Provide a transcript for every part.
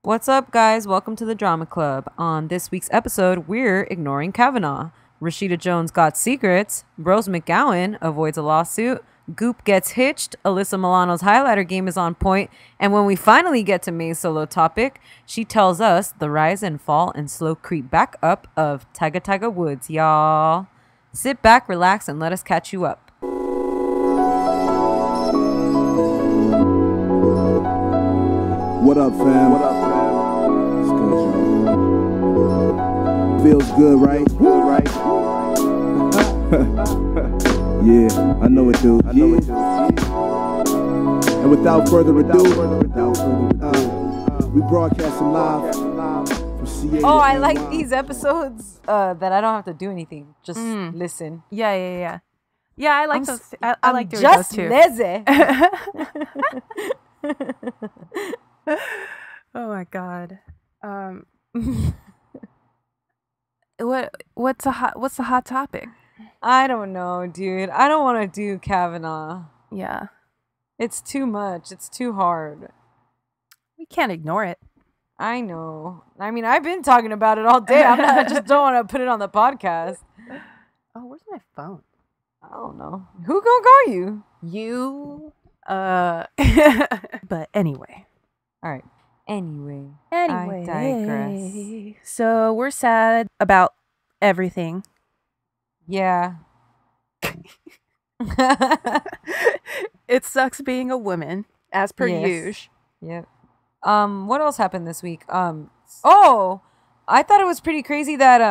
What's up, guys? Welcome to the Drama Club. On this week's episode, we're ignoring Kavanaugh. Rashida Jones got secrets. Rose McGowan avoids a lawsuit. Goop gets hitched. Alyssa Milano's highlighter game is on point. And when we finally get to May's solo topic, she tells us the rise and fall and slow creep back up of Taiga Taiga Woods, y'all. Sit back, relax, and let us catch you up. What up, fam? What up, fam? It's good, y'all. Feels good, right? Good, right? Yeah, I know it, dude. And without further ado, we broadcasting live from CA. Oh, I like these episodes that I don't have to do anything. Just listen. Yeah. Yeah, I like those. I like doing just those too. lazy. Oh my god. What's the hot topic? I don't know, dude. I don't want to do Kavanaugh. Yeah. It's too much. It's too hard. We can't ignore it. I know. I mean, I've been talking about it all day. I just don't want to put it on the podcast. Oh, where's my phone? I don't know. Who gonna call you? You. But anyway. All right. Anyway. I digress. So we're sad about everything. Yeah. It sucks being a woman, as per usual. Yep. What else happened this week? Oh, I thought it was pretty crazy that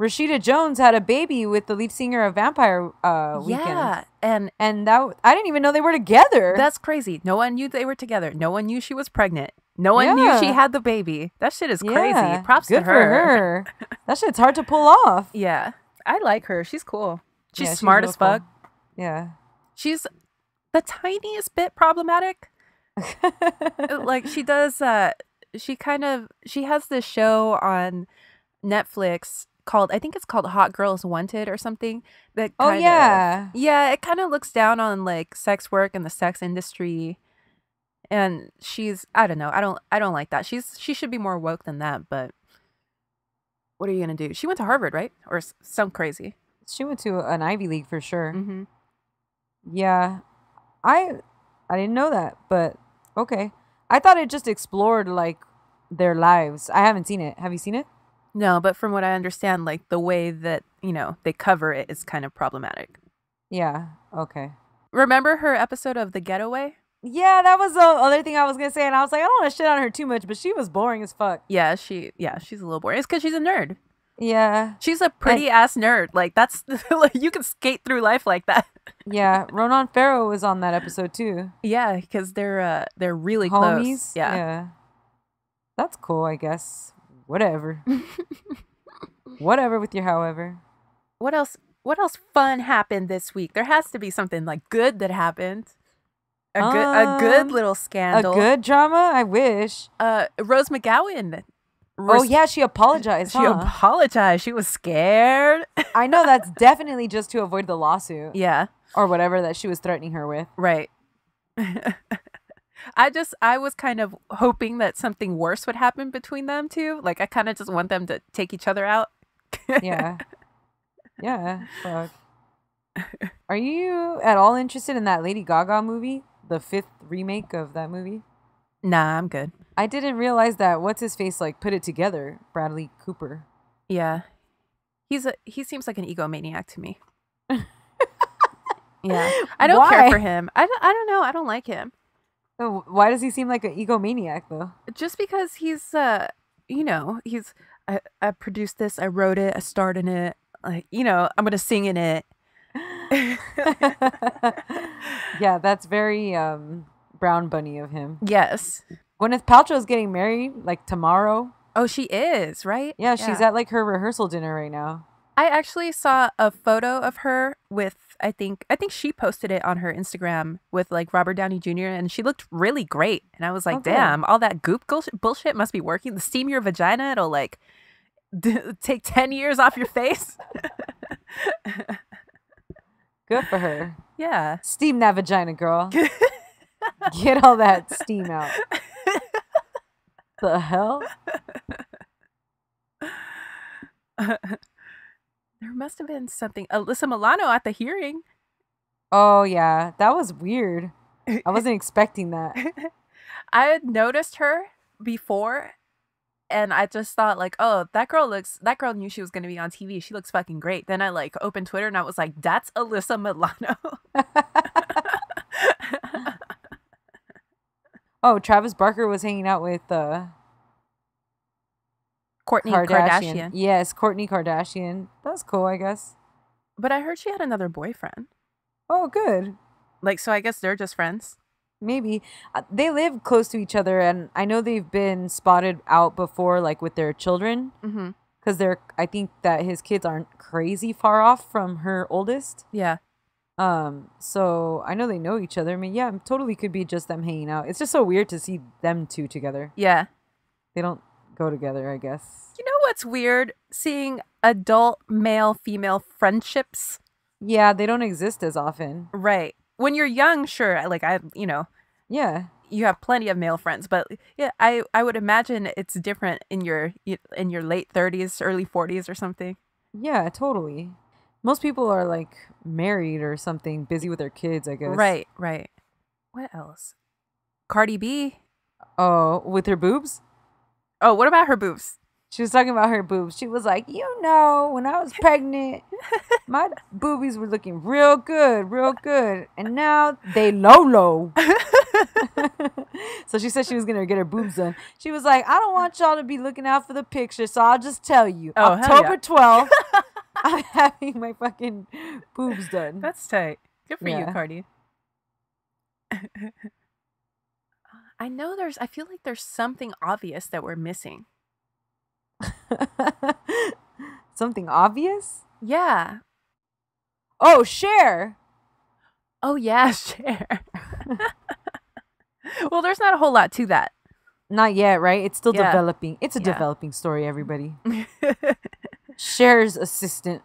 Rashida Jones had a baby with the lead singer of Vampire Weekend. Yeah, and that I didn't even know they were together. That's crazy. No one knew they were together. No one knew she was pregnant. No one knew she had the baby. That shit is crazy. Yeah. Props Good to her. for her. That shit's hard to pull off. Yeah. I like her. She's cool. She's She's smart real as fuck. cool. Yeah. She's the tiniest bit problematic. Like she does she has this show on Netflix called, I think it's called Hot Girls Wanted or something. That yeah, it kind of looks down on like sex work and the sex industry. And she's, I don't know, I don't like that. She should be more woke than that, but what are you gonna do? She went to Harvard, right? Or some crazy. She went to an Ivy League for sure. Mm-hmm. Yeah, I didn't know that, but okay. I thought it just explored like their lives. I haven't seen it. Have you seen it? No, but from what I understand, like the way that, they cover it is kind of problematic. Yeah. Okay. Remember her episode of The Getaway? Yeah, that was the other thing I was gonna say, and I was like, I don't want to shit on her too much, but she was boring as fuck. Yeah, she's a little boring. It's because she's a nerd. Yeah. She's a pretty ass nerd. Like that's like you can skate through life like that. Yeah, Ronan Farrow was on that episode too. Yeah, because they're really homies. Close. Yeah. That's cool, I guess. Whatever. Whatever with your however. What else fun happened this week? There has to be something like good that happened. A good little scandal. A good drama? I wish. Rose McGowan. Oh yeah, she apologized. She apologized. She was scared. I know that's definitely just to avoid the lawsuit. Yeah. Or whatever that she was threatening her with. Right. I was kind of hoping that something worse would happen between them two. Like I kind of just want them to take each other out. Yeah. Yeah. Fuck. Are you at all interested in that Lady Gaga movie? The 5th remake of that movie? Nah, I'm good. I didn't realize that what's his face like put it together, Bradley Cooper. Yeah. He seems like an egomaniac to me. Yeah. I don't care for him. I don't know. I don't like him. Oh, why does he seem like an egomaniac though? Just because he's I produced this, I wrote it, I starred in it. Like, I'm going to sing in it. Yeah, that's very Brown Bunny of him. Yes. Gwyneth Paltrow's getting married like tomorrow. Oh, she is, right? Yeah, she's at like her rehearsal dinner right now. I actually saw a photo of her with, I think she posted it on her Instagram with like Robert Downey Jr. and she looked really great. And I was like, damn, all that goop bullshit must be working. The steam your vagina, it'll like take 10 years off your face. Good for her. Yeah. Steam that vagina, girl. Get all that steam out. The hell? There must have been something. Alyssa Milano at the hearing. Oh, yeah. That was weird. I wasn't expecting that. I had noticed her before, and I just thought like, oh, that girl knew she was going to be on TV. She looks fucking great. Then I like opened Twitter and I was like, that's Alyssa Milano. Oh, Travis Barker was hanging out with Kourtney Kardashian. Yes, Kourtney Kardashian. That's cool, I guess. But I heard she had another boyfriend. Oh, good. Like, so I guess they're just friends. Maybe. They live close to each other, and I know they've been spotted out before, like with their children. Mm-hmm. Because I think that his kids aren't crazy far off from her oldest. Yeah. So I know they know each other. I mean, yeah, totally could be just them hanging out. It's just so weird to see them two together. Yeah. They don't go together, I guess. You know what's weird? Seeing adult male-female friendships. Yeah, they don't exist as often. Right. When you're young, sure, like Yeah. you have plenty of male friends, but yeah, I would imagine it's different in your late 30s, early 40s or something. Yeah, totally. Most people are like married or something, busy with their kids, I guess. Right. What else? Cardi B. Oh, with her boobs? Oh, what about her boobs? She was talking about her boobs. She was like, when I was pregnant, my boobies were looking real good. And now they low. So she said she was going to get her boobs done. She was like, I don't want y'all to be looking out for the picture, so I'll just tell you. Oh, October 12th, I'm having my fucking boobs done. That's tight. Good for you, Cardi. I feel like there's something obvious that we're missing. Something obvious? Yeah. Oh, Cher. Oh, yeah, Cher. Well, there's not a whole lot to that. Not yet, right? It's still developing. It's a developing story, everybody. Cher's assistant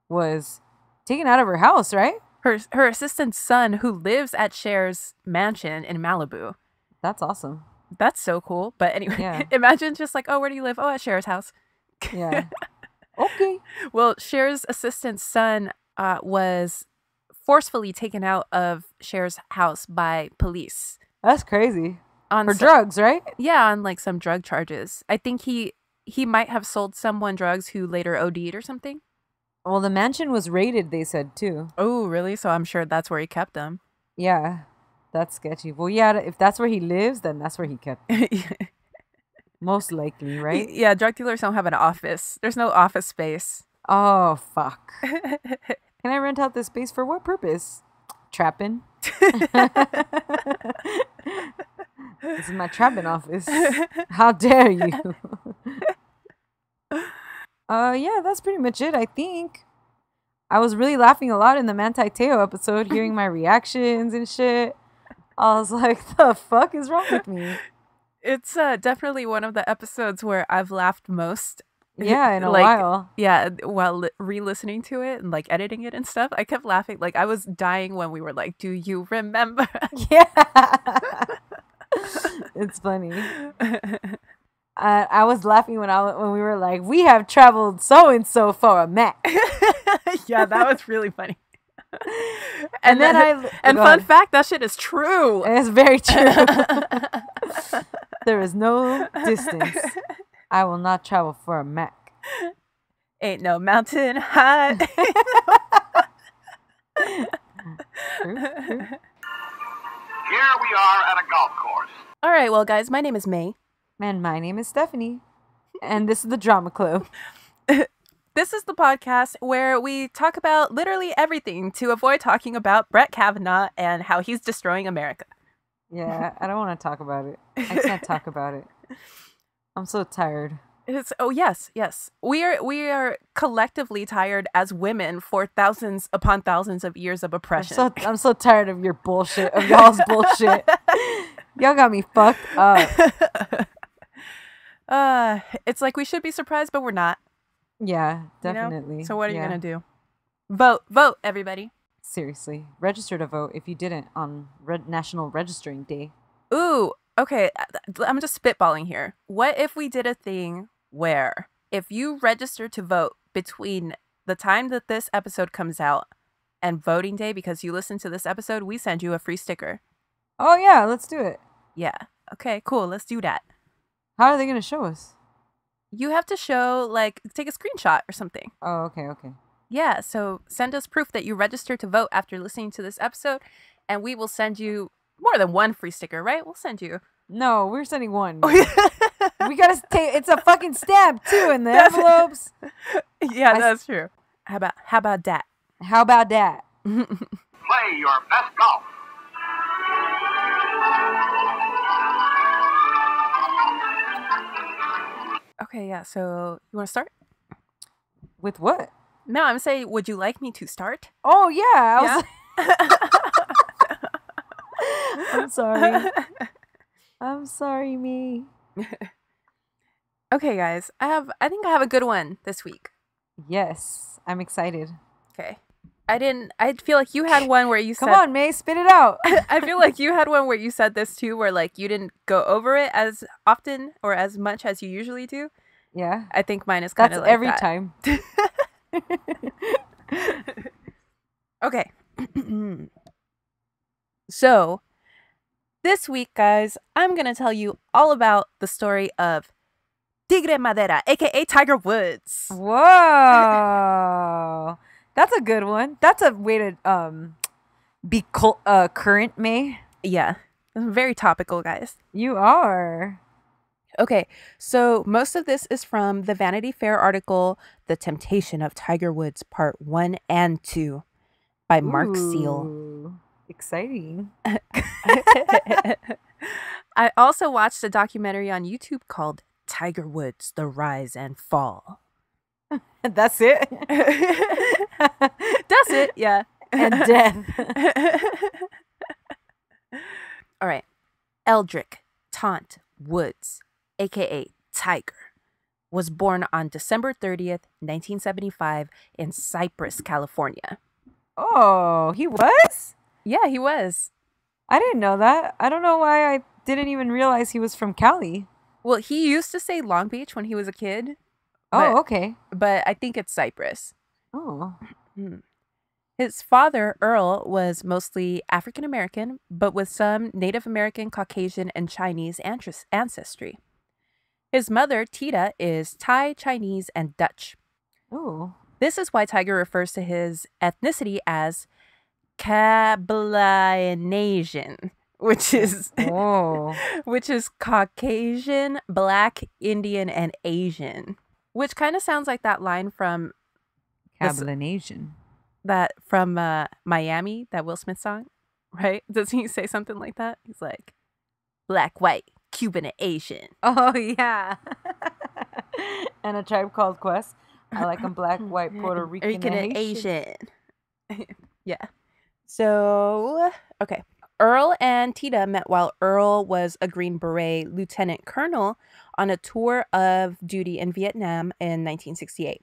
was taken out of her house, right? Her assistant's son, who lives at Cher's mansion in Malibu. That's awesome. That's so cool. But anyway, imagine just like, oh, where do you live? Oh, at Cher's house. Yeah. Okay. Well, Cher's assistant's son was forcefully taken out of Cher's house by police. That's crazy. For drugs, right? Yeah, on like some drug charges. I think he might have sold someone drugs who later OD'd or something. Well, the mansion was raided, they said, too. Oh, really? So I'm sure that's where he kept them. Yeah. That's sketchy. Well, yeah, if that's where he lives, then that's where he kept it. Most likely, right? Yeah, drug dealers don't have an office. There's no office space. Oh, fuck. Can I rent out this space for what purpose? Trapping. This is my trapping office. How dare you? Yeah, that's pretty much it, I think. I was really laughing a lot in the Manti Te'o episode, hearing my reactions and shit. I was like, the fuck is wrong with me? It's definitely one of the episodes where I've laughed most. Yeah, in a while. Yeah, while re-listening to it and like editing it and stuff, I kept laughing. Like I was dying when we were like, "Do you remember?" Yeah, it's funny. I was laughing when we were like, "We have traveled so and so for a Mac." Yeah, that was really funny. And then fun fact, that shit is true. It's very true. There is no distance I will not travel for a Mac. Ain't no mountain high. True. Here we are at a golf course. All right, well, guys, my name is May. And my name is Stephanie. And this is the Drama Club. This is the podcast where we talk about literally everything to avoid talking about BUT Kavanaugh and how he's destroying America. Yeah, I don't want to talk about it. I can't talk about it. I'm so tired. Yes. We are collectively tired as women for thousands upon thousands of years of oppression. I'm so tired of your bullshit, of y'all's bullshit. Y'all got me fucked up. It's like we should be surprised, but we're not. Yeah, definitely. You know? So what are you gonna do? Vote, everybody. Seriously, register to vote if you didn't on National Registering Day. Ooh, Okay, I'm just spitballing here. What if we did a thing where if you register to vote between the time that this episode comes out and voting day because you listen to this episode, we send you a free sticker. Oh, yeah, let's do it. Yeah. Okay, cool. Let's do that. How are they going to show us? You have to show, like, take a screenshot or something. Oh, okay. Yeah, so send us proof that you registered to vote after listening to this episode, and we will send you more than one free sticker, right? We'll send you. No, we're sending one. We got to take, it's a fucking stamp, too, in the envelopes. Yeah, that's true. How about that? How about that? Play your best golf. Okay, yeah, so you want to start? With what? No, I'm saying, would you like me to start? Oh, yeah. I'm sorry. I'm sorry, me. Okay, guys, I think I have a good one this week. Yes, I'm excited. Okay. I feel like you had one where you said... Come on, May, spit it out. I feel like you had one where you said this too, where like you didn't go over it as often or as much as you usually do. Yeah. I think mine is kind of like every that. time. Okay. So, this week, guys, I'm going to tell you all about the story of Tigre Madera, aka Tiger Woods. Whoa. That's a good one. That's a way to be current, May. Yeah. Very topical, guys. You are. Okay, so most of this is from the Vanity Fair article, The Temptation of Tiger Woods, Part 1 and 2 by Mark Seal. Exciting. I also watched a documentary on YouTube called Tiger Woods, The Rise and Fall. That's it? That's it, yeah. And death. All right. Eldrick Taunt Woods, a.k.a. Tiger, was born on December 30th, 1975 in Cypress, California. Oh, he was? Yeah, he was. I didn't know that. I don't know why I didn't even realize he was from Cali. Well, he used to say Long Beach when he was a kid. Oh, okay. But I think it's Cypress. Oh. His father, Earl, was mostly African American, but with some Native American, Caucasian, and Chinese ancestry. His mother, Tita, is Thai, Chinese, and Dutch. Oh. This is why Tiger refers to his ethnicity as Cablayanasian, which is Caucasian, Black, Indian, and Asian. Which kind of sounds like that line from Cablayanasian. That from Miami, that Will Smith song, right? Does he say something like that? He's like, Black, white, Cuban, and Asian. Oh, yeah. And A Tribe Called Quest. I like them black, white, Puerto Rican, and Asian. Yeah. So, okay. Earl and Tita met while Earl was a Green Beret lieutenant colonel on a tour of duty in Vietnam in 1968.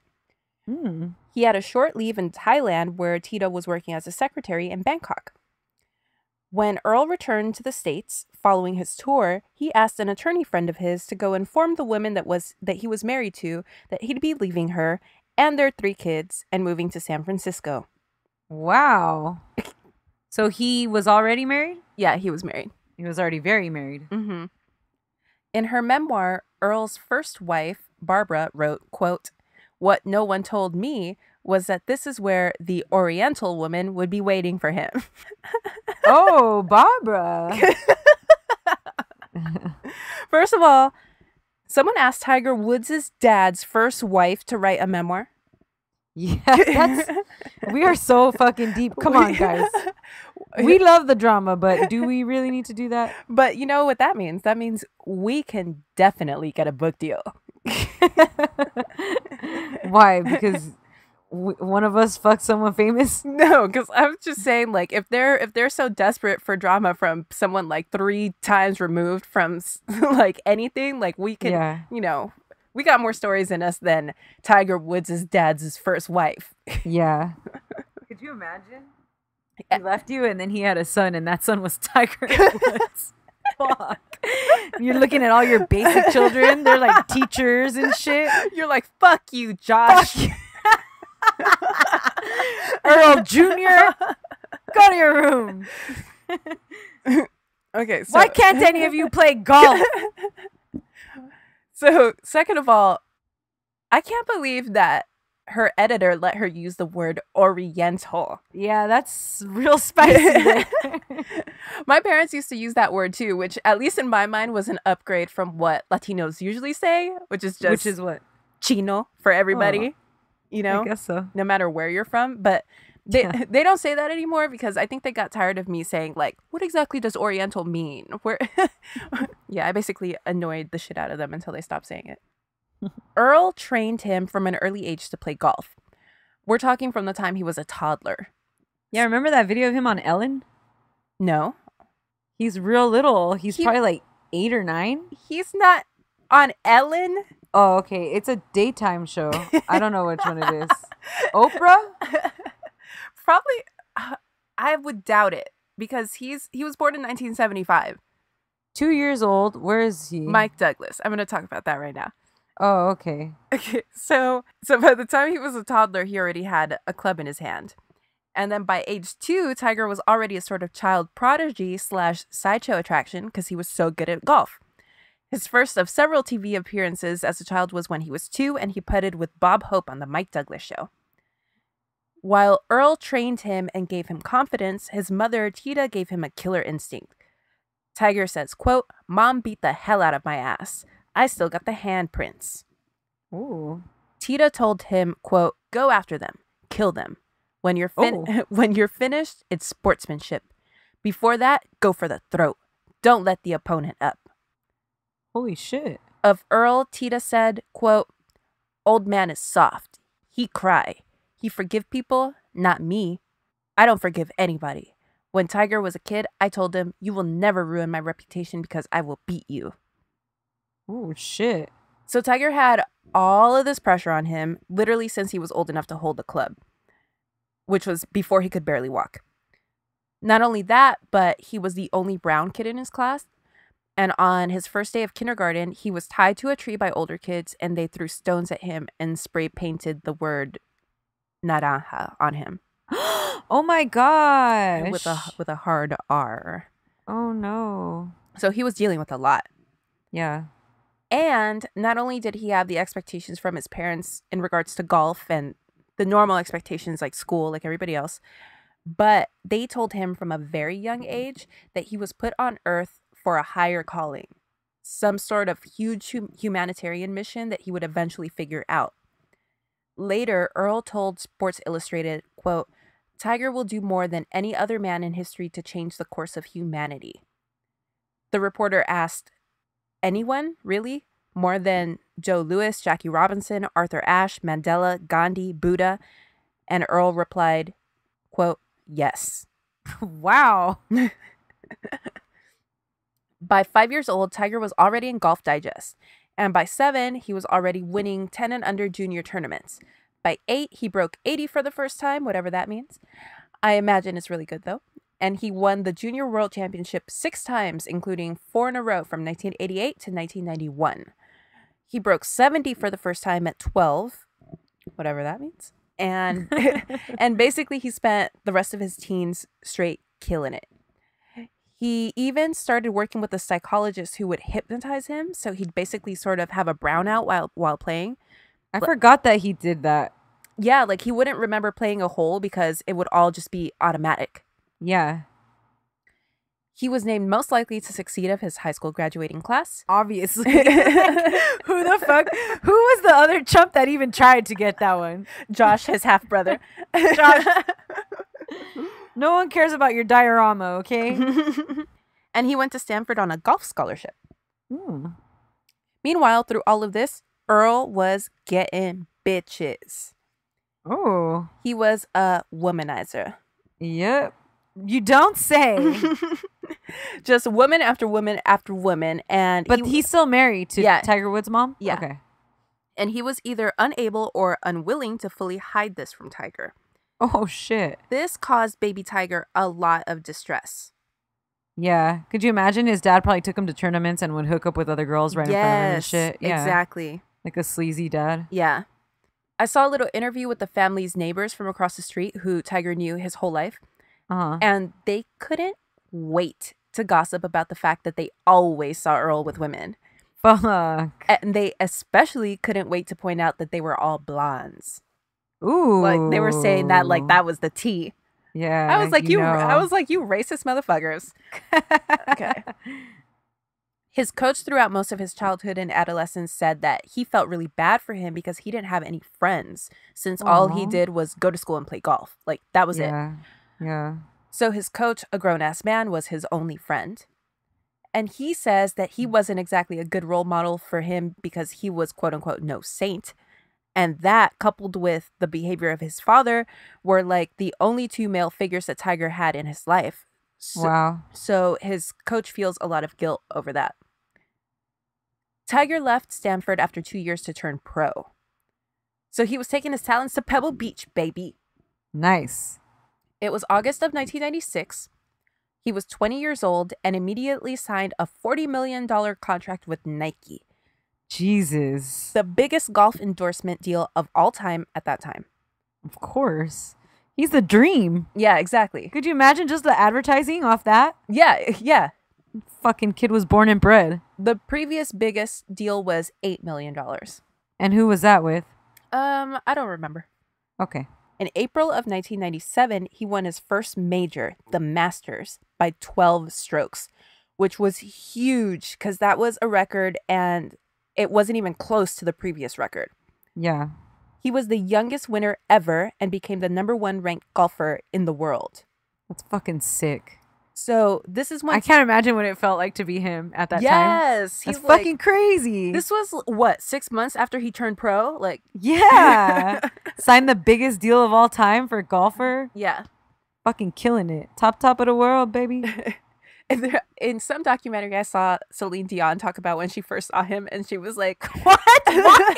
He had a short leave in Thailand where Tita was working as a secretary in Bangkok. When Earl returned to the States following his tour, he asked an attorney friend of his to go inform the woman that he was married to that he'd be leaving her and their 3 kids and moving to San Francisco. Wow. So he was already married? Yeah, he was married. He was already very married. Mm-hmm. In her memoir, Earl's first wife, Barbara, wrote, quote, "What no one told me was that this is where the Oriental woman would be waiting for him." Oh, Barbara. First of all, someone asked Tiger Woods' dad's first wife to write a memoir. Yeah, we are so fucking deep. Come on, guys. We love the drama, but do we really need to do that? But you know what that means? That means we can definitely get a book deal. Why? Because one of us fucked someone famous? No, because I was just saying, like, if they're so desperate for drama from someone like 3 times removed from like anything, like we can, you know, we got more stories in us than Tiger Woods' dad's first wife. Yeah. Could you imagine? He left you and then he had a son and that son was Tiger Woods. fuck? You're looking at all your basic children. They're like teachers and shit. You're like, fuck you, Josh. Fuck you. Earl Jr., go to your room. Okay, so Why can't any of you play golf? So, second of all, I can't believe that her editor let her use the word Oriental. Yeah, that's real spicy. My parents used to use that word too, which at least in my mind was an upgrade from what Latinos usually say, which is what? Chino for everybody. Oh, you know, I guess so. no matter where you're from. But they don't say that anymore because I think they got tired of me saying, like, what exactly does Oriental mean? Where, yeah, I basically annoyed the shit out of them until they stopped saying it. Earl trained him from an early age to play golf. We're talking from the time he was a toddler. Yeah, remember that video of him on Ellen? No. He's real little. He's probably like 8 or 9. He's not on Ellen. Oh, okay. It's a daytime show. I don't know which one it is. Oprah? Probably, I would doubt it because he was born in 1975. 2 years old. Where is he? Mike Douglas. I'm going to talk about that right now. Oh, okay. Okay, so by the time he was a toddler, he already had a club in his hand. And then by age 2, Tiger was already a sort of child prodigy / sideshow attraction because he was so good at golf. His first of several TV appearances as a child was when he was 2 and he putted with Bob Hope on the Mike Douglas show. While Earl trained him and gave him confidence, his mother, Tita, gave him a killer instinct. Tiger says, quote, "Mom beat the hell out of my ass. I still got the handprints." Ooh. Tita told him, quote, "Go after them. Kill them. When you're when you're finished, it's sportsmanship. Before that, go for the throat. Don't let the opponent up." Holy shit. Of Earl, Tita said, quote, "Old man is soft. He cry. He forgive people, not me. I don't forgive anybody. When Tiger was a kid, I told him, you will never ruin my reputation because I will beat you." Oh, shit. So Tiger had all of this pressure on him, literally since he was old enough to hold the club, which was before he could barely walk. Not only that, but he was the only brown kid in his class. And on his first day of kindergarten, he was tied to a tree by older kids, and they threw stones at him and spray painted the word naranja on him. Oh my gosh. With a hard R. Oh no. So he was dealing with a lot. Yeah. And not only did he have the expectations from his parents in regards to golf and the normal expectations like school, like everybody else, but they told him from a very young age that he was put on earth for a higher calling, some sort of huge humanitarian mission that he would eventually figure out. Later, Earl told Sports Illustrated, quote, "Tiger will do more than any other man in history to change the course of humanity." The reporter asked, "Anyone, really? More than Joe Louis, Jackie Robinson, Arthur Ashe, Mandela, Gandhi, Buddha?" And Earl replied, quote, "Yes." Wow. By 5 years old, Tiger was already in Golf Digest. And by 7, he was already winning 10 and under junior tournaments. By 8, he broke 80 for the first time, whatever that means. I imagine it's really good, though. And he won the Junior World Championship 6 times, including 4 in a row from 1988 to 1991. He broke 70 for the first time at 12, whatever that means. And and basically he spent the rest of his teens straight killing it. He even started working with a psychologist who would hypnotize him, so he'd basically sort of have a brownout while playing. I forgot that he did that. Yeah, like he wouldn't remember playing a hole because it would all just be automatic. Yeah. He was named most likely to succeed of his high school graduating class. Obviously. Who the fuck? Who was the other chump that even tried to get that one? Josh, his half-brother. Josh. No one cares about your diorama, okay? And he went to Stanford on a golf scholarship. Hmm. Meanwhile, through all of this, Earl was getting bitches. Oh. He was a womanizer. Yep. You don't say. Just woman after woman after woman. But he's still married to Tiger Woods' mom? Yeah. Okay. And he was either unable or unwilling to fully hide this from Tiger. Oh, shit. This caused baby Tiger a lot of distress. Yeah. Could you imagine his dad probably took him to tournaments and would hook up with other girls right in front of him and shit? Yeah. Exactly. Like a sleazy dad. Yeah. I saw a little interview with the family's neighbors from across the street who Tiger knew his whole life. Uh-huh. And they couldn't wait to gossip about the fact that they always saw Earl with women. Fuck. And they especially couldn't wait to point out that they were all blondes. Ooh. Like they were saying that like that was the tea. Yeah. I was like, you know. you racist motherfuckers. Okay. His coach throughout most of his childhood and adolescence said that he felt really bad for him because he didn't have any friends since all he did was go to school and play golf. Like that was it. Yeah. So his coach, a grown-ass man, was his only friend. And he says that he wasn't exactly a good role model for him because he was, quote unquote, no saint. And that, coupled with the behavior of his father, were like the only two male figures that Tiger had in his life. Wow. So his coach feels a lot of guilt over that. Tiger left Stanford after 2 years to turn pro. So he was taking his talents to Pebble Beach, baby. Nice. It was August of 1996. He was 20 years old and immediately signed a $40 million contract with Nike. Jesus. The biggest golf endorsement deal of all time at that time. Of course. He's the dream. Yeah, exactly. Could you imagine just the advertising off that? Yeah. Fucking kid was born and bred. The previous biggest deal was $8 million. And who was that with? I don't remember. Okay. In April of 1997, he won his first major, the Masters, by 12 strokes, which was huge because that was a record and it wasn't even close to the previous record. Yeah. He was the youngest winner ever and became the #1 ranked golfer in the world. That's fucking sick. So this is when I can't imagine what it felt like to be him at that time. Yes, That's fucking crazy. This was what, 6 months after he turned pro? Like, yeah. Signed the biggest deal of all time for a golfer. yeah. Fucking killing it. Top of the world, baby. In some documentary, I saw Celine Dion talk about when she first saw him, and she was like, What? Why?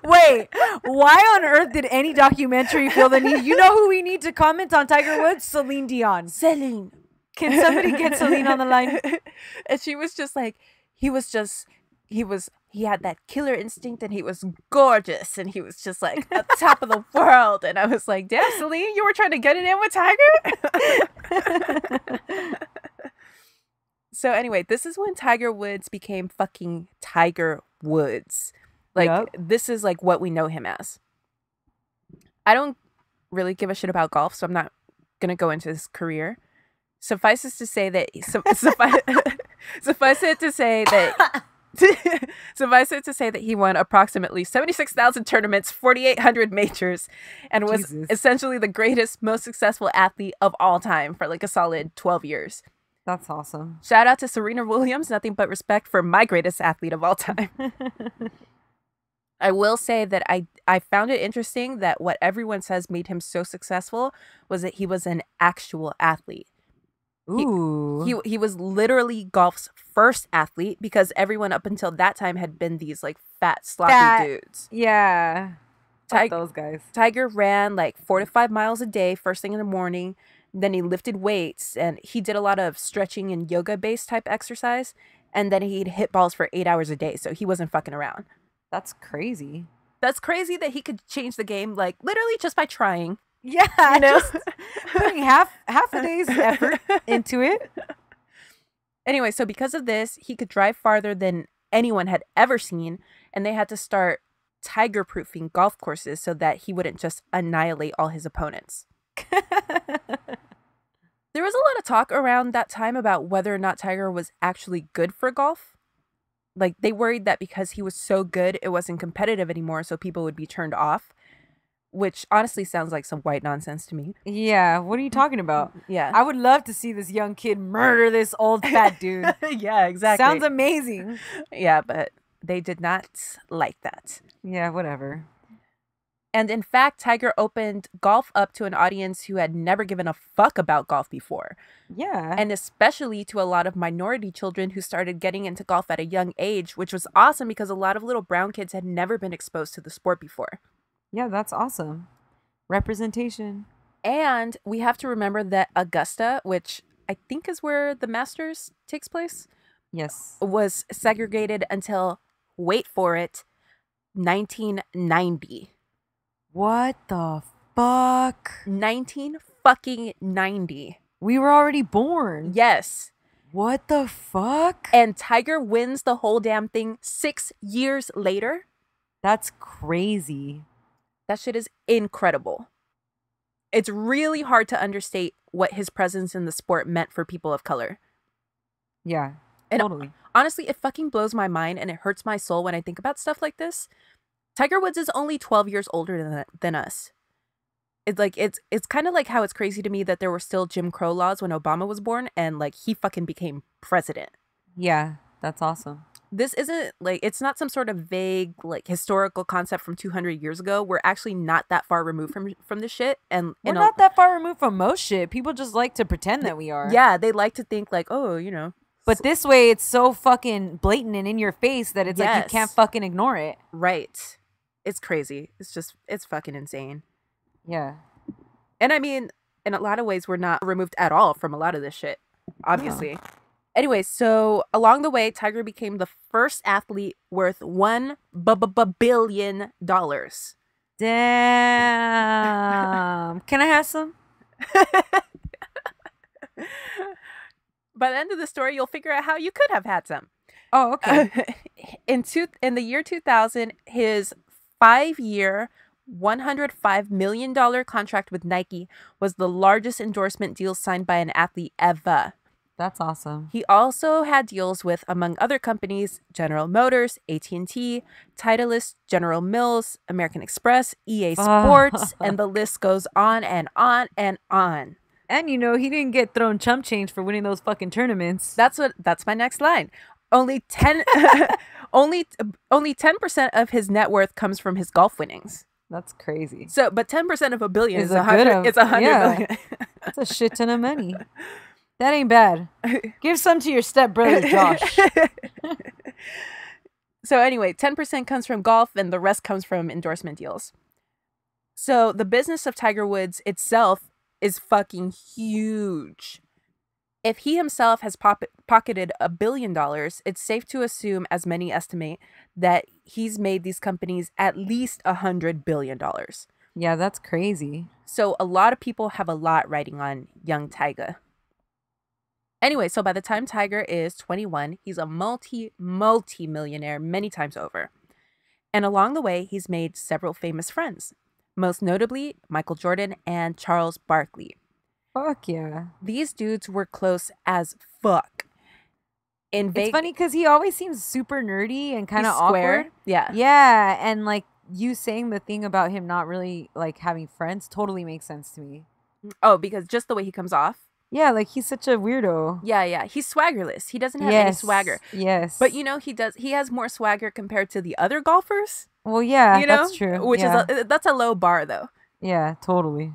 Wait, why on earth did any documentary feel the need? You know who we need to comment on Tiger Woods? Celine Dion. Celine. Can somebody get Celine on the line? And she was just like, he had that killer instinct and he was gorgeous and he was just like at the top of the world. And I was like, damn, Celine, you were trying to get it in with Tiger? So anyway, this is when Tiger Woods became fucking Tiger Woods. Like, This is like what we know him as. I don't really give a shit about golf, so I'm not going to go into his career. Suffice it to say that he won approximately 76,000 tournaments, 4,800 majors, and was essentially the greatest, most successful athlete of all time for like a solid 12 years. That's awesome. Shout out to Serena Williams. Nothing but respect for my greatest athlete of all time. I will say that I found it interesting that what everyone says made him so successful was that he was an actual athlete. Ooh. He was literally golf's first athlete because everyone up until that time had been these like fat, sloppy dudes. Yeah. Those guys. Tiger ran like 4 to 5 miles a day first thing in the morning. Then he lifted weights and he did a lot of stretching and yoga based type exercise. And then he'd hit balls for 8 hours a day. So he wasn't fucking around. That's crazy. That's crazy that he could change the game like literally just by trying. Yeah, you know? Just putting half a day's effort into it. Anyway, so because of this, he could drive farther than anyone had ever seen, and they had to start tiger-proofing golf courses so that he wouldn't just annihilate all his opponents. There was a lot of talk around that time about whether or not Tiger was actually good for golf. Like, they worried that because he was so good, it wasn't competitive anymore, so people would be turned off. Which honestly sounds like some white nonsense to me. Yeah, what are you talking about? Yeah. I would love to see this young kid murder this old fat dude. Yeah, exactly. Sounds amazing. Yeah, but they did not like that. Yeah, whatever. And in fact, Tiger opened golf up to an audience who had never given a fuck about golf before. Yeah. And especially to a lot of minority children who started getting into golf at a young age, which was awesome because a lot of little brown kids had never been exposed to the sport before. Yeah, that's awesome. Representation. And we have to remember that Augusta, which I think is where the Masters takes place, Yes. was segregated until, wait for it, 1990. What the fuck? 19 fucking 90. We were already born. Yes. What the fuck? And Tiger wins the whole damn thing 6 years later. That's crazy. That shit is incredible. It's really hard to understate what his presence in the sport meant for people of color. Yeah, And totally. honestly, it fucking blows my mind and it hurts my soul when I think about stuff like this. Tiger Woods is only 12 years older than us. It's like it's kind of like how it's crazy to me that there were still Jim Crow laws when Obama was born and like he fucking became president. Yeah, that's awesome. This isn't like, it's not some sort of vague like historical concept from 200 years ago. We're actually not that far removed from this shit. And We're not that far removed from most shit. People just like to pretend that we are. Yeah, they like to think like, oh, you know. But this way, it's so fucking blatant and in your face that it's like you can't fucking ignore it. Right. It's crazy. It's fucking insane. Yeah. And I mean, in a lot of ways, we're not removed at all from a lot of this shit, obviously. No. Anyway, so along the way, Tiger became the first athlete worth $1 billion. Damn. Can I have some? By the end of the story, you'll figure out how you could have had some. Oh, okay. In the year 2000, his 5-year, $105 million contract with Nike was the largest endorsement deal signed by an athlete ever. That's awesome. He also had deals with, among other companies, General Motors, AT&T, Titleist, General Mills, American Express, EA Sports, and the list goes on and on and on. And you know, he didn't get thrown chump change for winning those fucking tournaments. That's my next line. Only 10% of his net worth comes from his golf winnings. That's crazy. So, but 10% of $1 billion is $100 million. That's a shit ton of money. That ain't bad. Give some to your stepbrother, Josh. So anyway, 10% comes from golf and the rest comes from endorsement deals. So the business of Tiger Woods itself is fucking huge. If he himself has pocketed $1 billion, it's safe to assume, as many estimate, that he's made these companies at least $100 billion. Yeah, that's crazy. So a lot of people have a lot riding on young Tiger. Anyway, so by the time Tiger is 21, he's a multi-millionaire many times over. And along the way, he's made several famous friends, most notably Michael Jordan and Charles Barkley. Fuck yeah. These dudes were close as fuck. It's funny because he always seems super nerdy and kind of awkward. Yeah. Yeah, and like you saying the thing about him not really like having friends totally makes sense to me. Oh, because just the way he comes off? Yeah, like he's such a weirdo. Yeah. He's swaggerless. He doesn't have any swagger. Yes. But you know, he has more swagger compared to the other golfers. Well, yeah, you know? That's true. Which is that's a low bar though. Yeah, totally.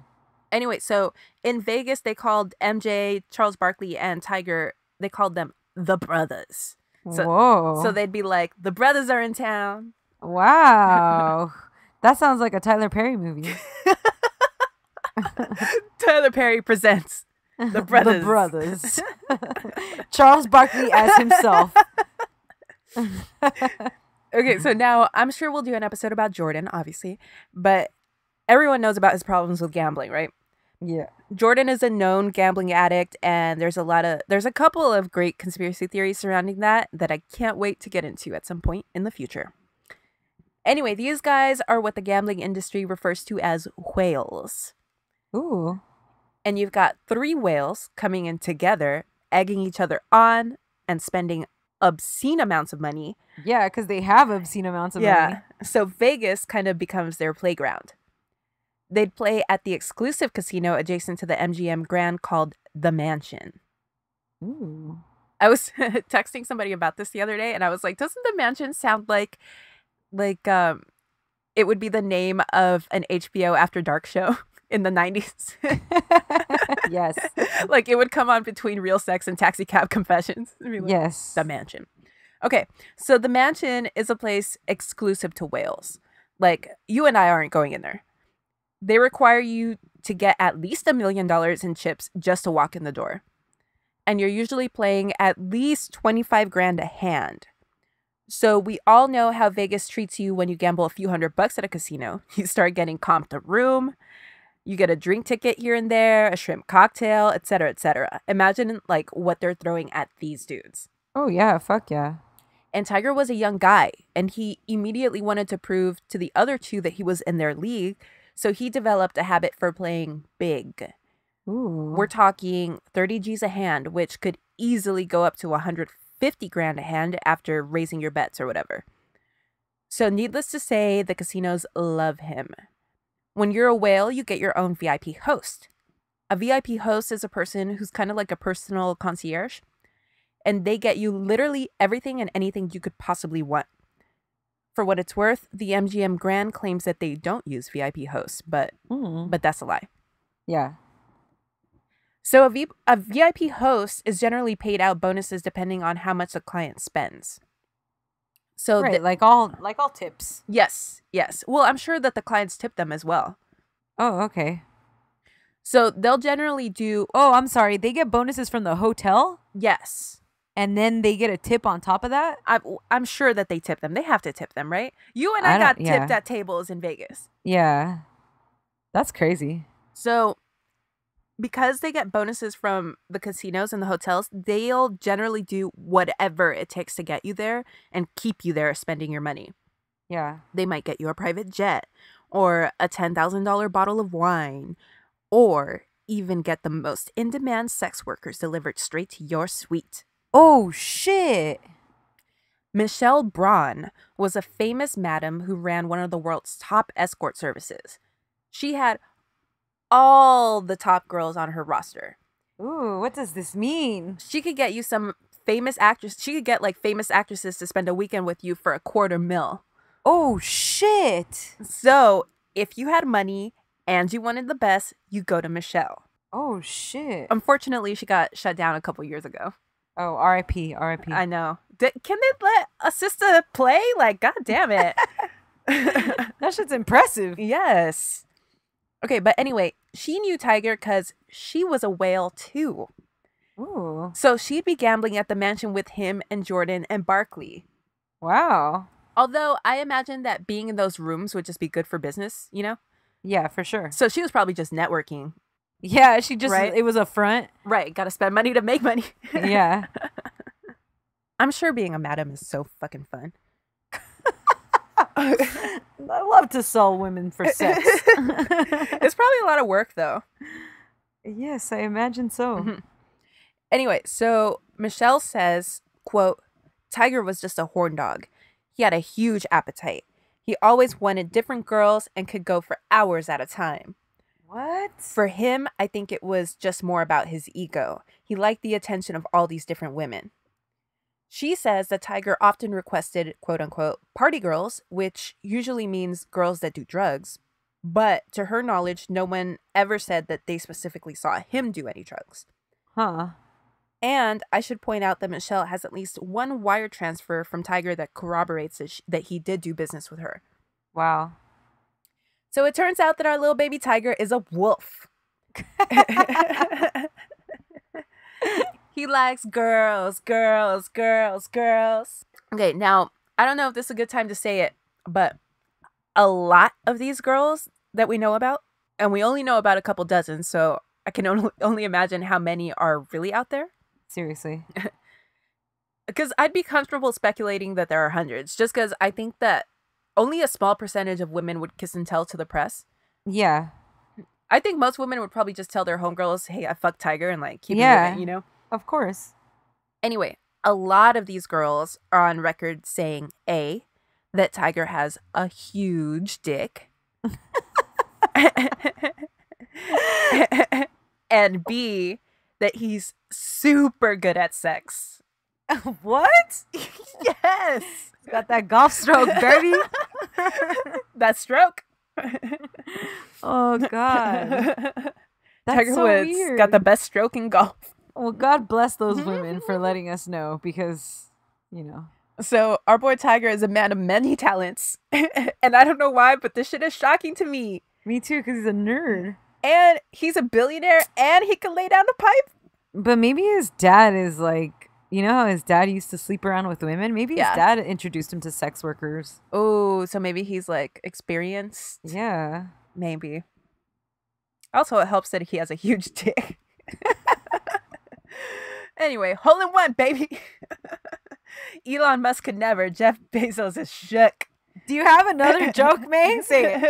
Anyway, so in Vegas, they called MJ, Charles Barkley, and Tiger, they called them the brothers. Whoa. So they'd be like, the brothers are in town. Wow. That sounds like a Tyler Perry movie. Tyler Perry presents The Brothers. The Brothers. Charles Barkley as himself. Okay, so now I'm sure we'll do an episode about Jordan, obviously, but everyone knows about his problems with gambling, right? Yeah. Jordan is a known gambling addict, and there's a couple of great conspiracy theories surrounding that I can't wait to get into at some point in the future. Anyway, these guys are what the gambling industry refers to as whales. Ooh. And you've got 3 whales coming in together, egging each other on and spending obscene amounts of money. Yeah, because they have obscene amounts of money. Yeah. So Vegas kind of becomes their playground. They'd play at the exclusive casino adjacent to the MGM Grand called The Mansion. Ooh. I was texting somebody about this the other day, and I was like, doesn't The Mansion sound like it would be the name of an HBO After Dark show in the 90s? Yes. Like it would come on between Real Sex and Taxi Cab Confessions. Like, yes. The Mansion. Okay, so The Mansion is a place exclusive to whales. Like, you and I aren't going in there. They require you to get at least $1 million in chips just to walk in the door. and you're usually playing at least 25 grand a hand. So we all know how Vegas treats you when you gamble a few $100 at a casino. You start getting comped a room, you get a drink ticket here and there, a shrimp cocktail, etc., etc. Imagine like what they're throwing at these dudes. Oh yeah, fuck yeah. And Tiger was a young guy, and he immediately wanted to prove to the other two that he was in their league, so he developed a habit for playing big. Ooh. We're talking 30 G's a hand, which could easily go up to 150 grand a hand after raising your bets or whatever. So needless to say, the casinos love him. When you're a whale, you get your own VIP host. A VIP host is a person who's kind of like a personal concierge, and they get you literally everything and anything you could possibly want. For what it's worth, the MGM Grand claims that they don't use VIP hosts, but that's a lie. Yeah. So a VIP host is generally paid out bonuses depending on how much the client spends. So right, like all tips. Yes. Well, I'm sure that the clients tip them as well. Oh, okay. So they'll generally do. Oh, I'm sorry. They get bonuses from the hotel? Yes. And then they get a tip on top of that? I'm sure that they tip them. They have to tip them, right? You and I got tipped at tables in Vegas. Yeah. That's crazy. So because they get bonuses from the casinos and the hotels, they'll generally do whatever it takes to get you there and keep you there spending your money. Yeah. They might get you a private jet or a $10,000 bottle of wine, or even get the most in-demand sex workers delivered straight to your suite. Oh, shit. Michelle Braun was a famous madam who ran one of the world's top escort services. She had all the top girls on her roster. Ooh, what does this mean? She could get you some famous actress. She could get like famous actresses to spend a weekend with you for $250,000. Oh, shit. So if you had money and you wanted the best, you go to Michelle. Oh, shit. Unfortunately, she got shut down a couple years ago. Oh, R.I.P. R.I.P. I know. Can they let a sister play? Like, God damn it. That shit's impressive. Yes. Okay, but anyway, she knew Tiger because she was a whale too. Ooh. So she'd be gambling at the mansion with him and Jordan and Barkley. Wow. Although I imagine that being in those rooms would just be good for business, you know? Yeah, for sure. So she was probably just networking. Yeah, she just, right? It was a front. Right, gotta spend money to make money. Yeah. I'm sure being a madam is so fucking fun. I love to sell women for sex. It's probably a lot of work, though. Yes, I imagine so. Mm-hmm. Anyway, so Michelle says, quote, Tiger was just a horn dog. He had a huge appetite. He always wanted different girls and could go for hours at a time. What? For him, I think it was just more about his ego. He liked the attention of all these different women. She says that Tiger often requested, quote unquote, party girls, which usually means girls that do drugs. But to her knowledge, no one ever said that they specifically saw him do any drugs. Huh. And I should point out that Michelle has at least one wire transfer from Tiger that corroborates that he did do business with her. Wow. So it turns out that our little baby Tiger is a wolf. He likes girls. Okay, now, I don't know if this is a good time to say it, but a lot of these girls that we know about, and we only know about a couple dozen, so I can only imagine how many are really out there. Seriously. Because I'd be comfortable speculating that there are hundreds, just because I think that only a small percentage of women would kiss and tell to the press. Yeah. I think most women would probably just tell their homegirls, hey, I fucked Tiger, and like keep it moving, you know? Of course. Anyway, a lot of these girls are on record saying A, that Tiger has a huge dick. And B, that he's super good at sex. What? Yes. Got that golf stroke, baby. That stroke. Oh, God. That's Tiger so Woods weird. got the best stroke in golf. Well, God bless those women for letting us know because, you know. So our boy Tiger is a man of many talents. And I don't know why, but this shit is shocking to me. Me too, because he's a nerd. And he's a billionaire and he can lay down the pipe. But maybe his dad is like, you know how his dad used to sleep around with women? Maybe his dad introduced him to sex workers. Oh, so maybe he's like experienced. Yeah. Maybe. Also, it helps that he has a huge dick. Anyway, hole in one, baby. Elon Musk could never. Jeff Bezos is shook. Do you have another joke, May? Say it.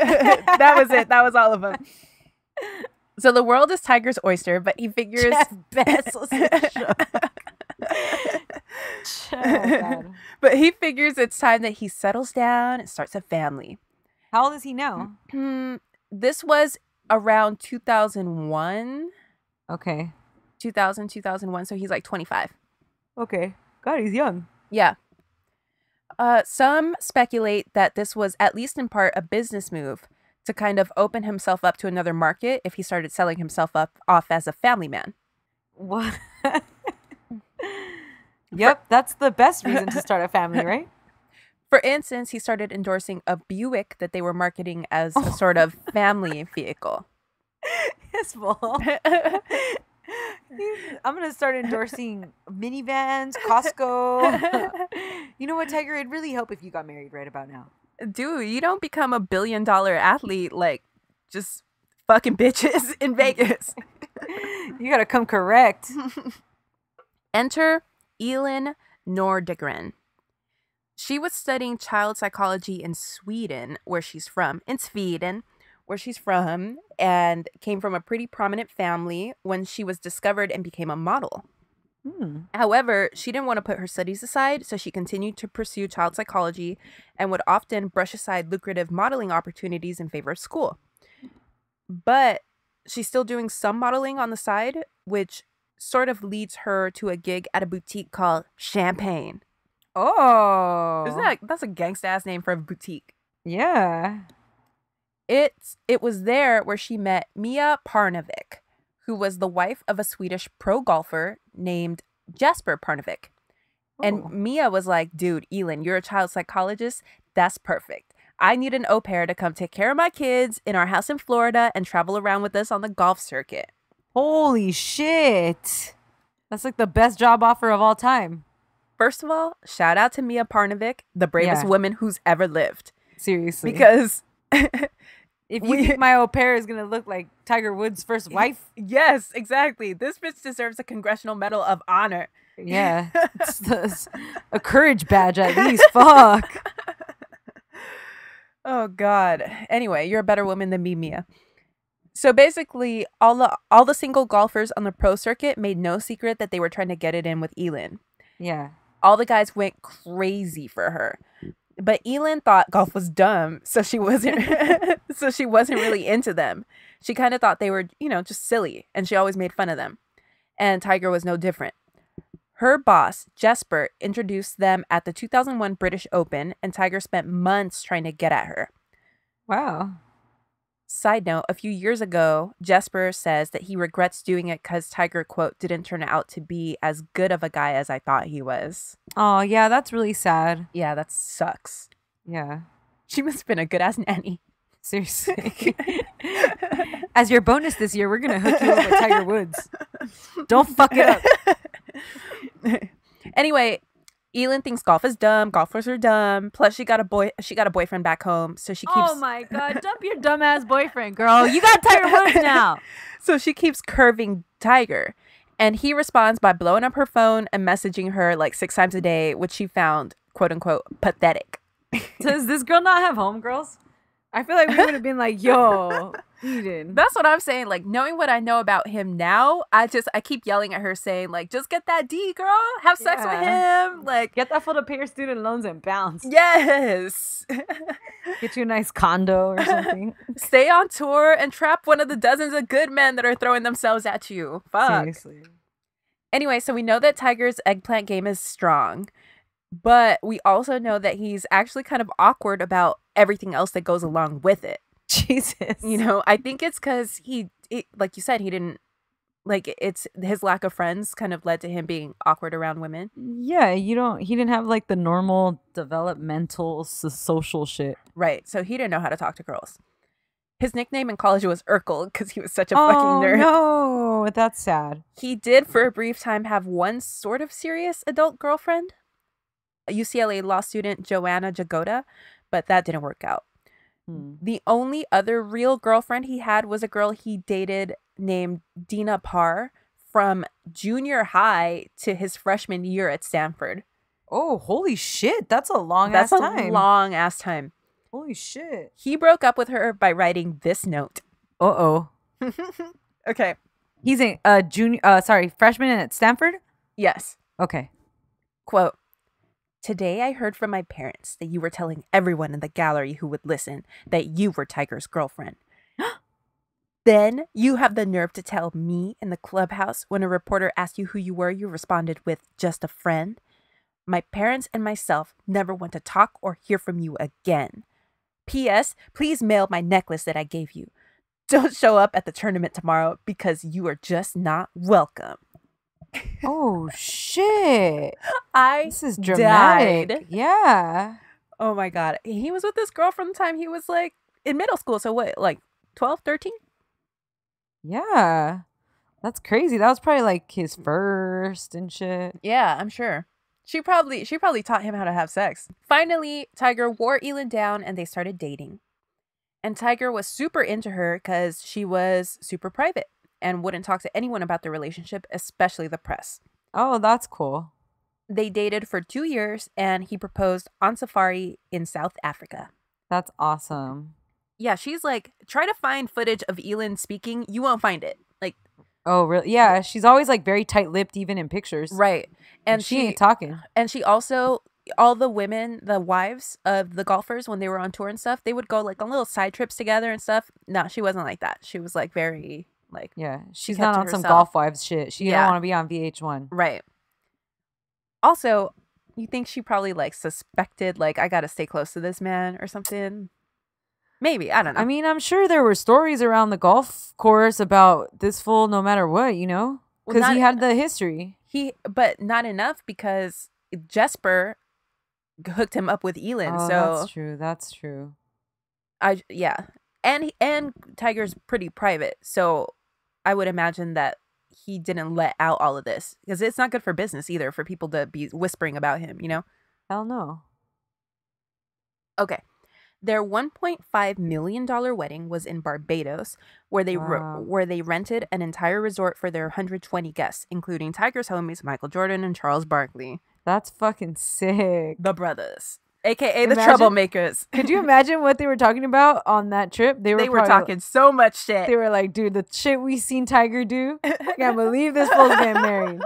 That was it. That was all of them. So the world is Tiger's oyster, but he figures Jeff Bezos is shook. Oh, God. But he figures it's time that he settles down and starts a family. How old is he now? This was around 2001. Okay. 2001. So he's like 25. Okay. God, he's young. Yeah. Some speculate that this was at least in part a business move to kind of open himself up to another market if he started selling himself off as a family man. What? Yep, that's the best reason to start a family, right? For instance, he started endorsing a Buick that they were marketing as a sort of family vehicle. His fault. I'm going to start endorsing minivans, Costco. You know what, Tiger? It'd really help if you got married right about now. Dude, you don't become a $1 billion athlete like just fucking bitches in Vegas. You got to come correct. Enter Elin Nordegren. She was studying child psychology in Sweden, where she's from. And came from a pretty prominent family when she was discovered and became a model. However, she didn't want to put her studies aside, so she continued to pursue child psychology and would often brush aside lucrative modeling opportunities in favor of school. But she's still doing some modeling on the side, which sort of leads her to a gig at a boutique called Champagne. Oh. That's a gangsta ass name for a boutique. Yeah. It was there where she met Mia Parnevik, who was the wife of a Swedish pro golfer named Jesper Parnevik. And Mia was like, dude, Elin, you're a child psychologist. That's perfect. I need an au pair to come take care of my kids in our house in Florida and travel around with us on the golf circuit. Holy shit. That's like the best job offer of all time. First of all, shout out to Mia Parnevik, the bravest woman who's ever lived. Seriously. Because if you think my au pair is going to look like Tiger Woods' first wife. Yes, exactly. This bitch deserves a Congressional Medal of Honor. Yeah. It's a courage badge at least. Fuck. Oh, God. Anyway, you're a better woman than me, Mia. So basically, all the single golfers on the pro circuit made no secret that they were trying to get it in with Elin. Yeah. All the guys went crazy for her. But Elin thought golf was dumb, so she wasn't really into them. She kind of thought they were, just silly, and she always made fun of them. And Tiger was no different. Her boss, Jesper, introduced them at the 2001 British Open, and Tiger spent months trying to get at her. Wow. Side note, a few years ago, Jesper says that he regrets doing it because Tiger, quote, didn't turn out to be as good of a guy as I thought he was. Oh, yeah, that's really sad. Yeah, that sucks. Yeah. She must have been a good-ass nanny. Seriously. As your bonus this year, we're going to hook you up with Tiger Woods. Don't fuck it up. Anyway, Elin thinks golf is dumb. Golfers are dumb. Plus, she got a boyfriend back home, so she keeps. Oh my God! Dump your dumbass boyfriend, girl. You got Tiger Woods now. So she keeps curving Tiger, and he responds by blowing up her phone and messaging her like 6 times a day, which she found quote unquote pathetic. Does this girl not have homegirls? I feel like we would have been like, yo, Eden. That's what I'm saying. Like, knowing what I know about him now, I keep yelling at her saying, like, just get that D, girl. Have sex with him. Like, get that fool to pay your student loans and bounce. Yes. Get you a nice condo or something. Stay on tour and trap one of the dozens of good men that are throwing themselves at you. Fuck. Seriously. Anyway, so we know that Tiger's eggplant game is strong. But we also know that he's actually kind of awkward about everything else that goes along with it. Jesus. I think it's because he, like you said, he didn't, like, it's his lack of friends kind of led to him being awkward around women. Yeah, he didn't have like the normal developmental social shit. Right. So he didn't know how to talk to girls. His nickname in college was Urkel because he was such a fucking nerd. Oh, no. That's sad. He did, for a brief time, have one sort of serious adult girlfriend, a UCLA law student, Joanna Jagoda, but that didn't work out. The only other real girlfriend he had was a girl he dated named Dina Parr from junior high to his freshman year at Stanford. Oh, holy shit. That's a long-ass time. That's a long-ass time. Holy shit. He broke up with her by writing this note. Uh-oh. Okay. He's a freshman at Stanford? Yes. Okay. Quote, "Today I heard from my parents that you were telling everyone in the gallery who would listen that you were Tiger's girlfriend. Then you have the nerve to tell me in the clubhouse when a reporter asked you who you were, you responded with just a friend. My parents and myself never want to talk or hear from you again. P.S. Please mail my necklace that I gave you. Don't show up at the tournament tomorrow because you are just not welcome." Oh, shit. This is dramatic. died. Yeah. Oh my God. He was with this girl from the time he was like in middle school. So what, like 12, 13? Yeah. That's crazy. That was probably like his first and shit. Yeah, I'm sure. She probably taught him how to have sex. Finally, Tiger wore Elin down and they started dating. And Tiger was super into her because she was super private and wouldn't talk to anyone about the relationship, especially the press. Oh, that's cool. They dated for 2 years and he proposed on safari in South Africa. That's awesome. Yeah, she's like, try to find footage of Elin speaking. You won't find it. Like, oh, really? Yeah, she's always like very tight-lipped, even in pictures. right. And she ain't talking. And she also, all the women, the wives of the golfers, when they were on tour and stuff, they would go like on little side trips together and stuff. No, she wasn't like that. She was like very like, yeah, she's kept not to on some herself. Golf Wives shit. She Yeah. don't want to be on VH1. right. Also, you think she probably like suspected like, I gotta stay close to this man or something? Maybe, I don't know. I mean, I'm sure there were stories around the golf course about this fool no matter what, you know? Well, Because he not- had the history. But not enough because Jesper hooked him up with Elin. Oh, so that's true. That's true. yeah. And Tiger's pretty private. So I would imagine that he didn't let out all of this because it's not good for business either for people to be whispering about him, you know? Hell no. Okay. Their $1.5 million wedding was in Barbados, where they Wow. where they rented an entire resort for their 120 guests, including Tiger's homies Michael Jordan and Charles Barkley, That's fucking sick. the brothers, aka the Imagine- troublemakers. Could you imagine what they were talking about on that trip? They were probably- talking so much shit. They were like, dude, the shit we seen Tiger do. I can't believe this fool's getting married.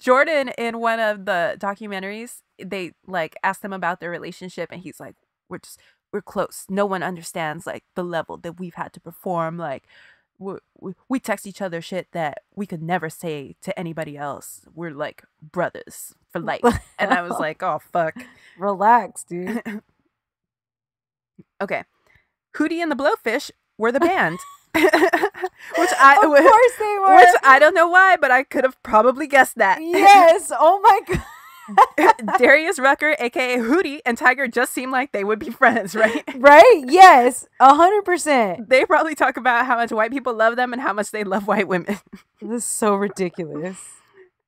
Jordan, in one of the documentaries, they like asked him about their relationship, and he's like, we're close. No one understands like the level that we've had to perform. Like we text each other shit that we could never say to anybody else. We're like brothers for life. And I was like, oh fuck. Relax, dude. Okay, Hootie and the Blowfish were the band. Which Of course they were. Which I don't know why, but I could have probably guessed that. Yes. Oh my god. Darius Rucker, aka Hootie, and Tiger just seem like they would be friends, right? Right? Yes. 100%. They probably talk about how much white people love them and how much they love white women. This is so ridiculous.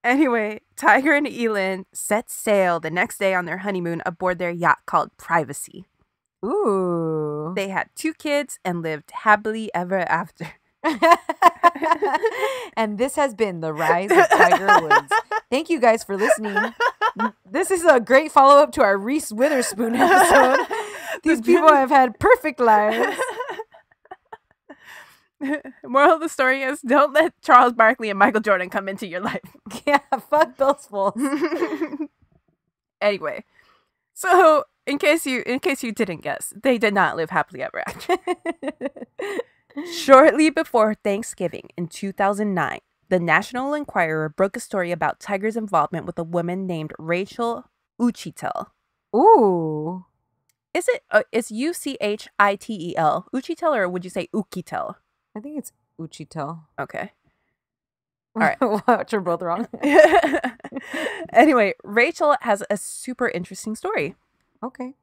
Anyway, Tiger and Elin set sail the next day on their honeymoon aboard their yacht called Privacy. Ooh. They had 2 kids and lived happily ever after. And this has been the rise of Tiger Woods. Thank you guys for listening. This is a great follow-up to our Reese Witherspoon episode. These people have had perfect lives. Moral of the story is, don't let Charles Barkley and Michael Jordan come into your life. Yeah, fuck those fools. Anyway, so in case you didn't guess, they did not live happily ever after. Shortly before Thanksgiving in 2009, the National Enquirer broke a story about Tiger's involvement with a woman named Rachel Uchitel. Ooh. Is it it's Uchitel Uchitel, or would you say Ukitel? I think it's Uchitel. Okay. All right. Watch, we're both wrong. Anyway, Rachel has a super interesting story. Okay.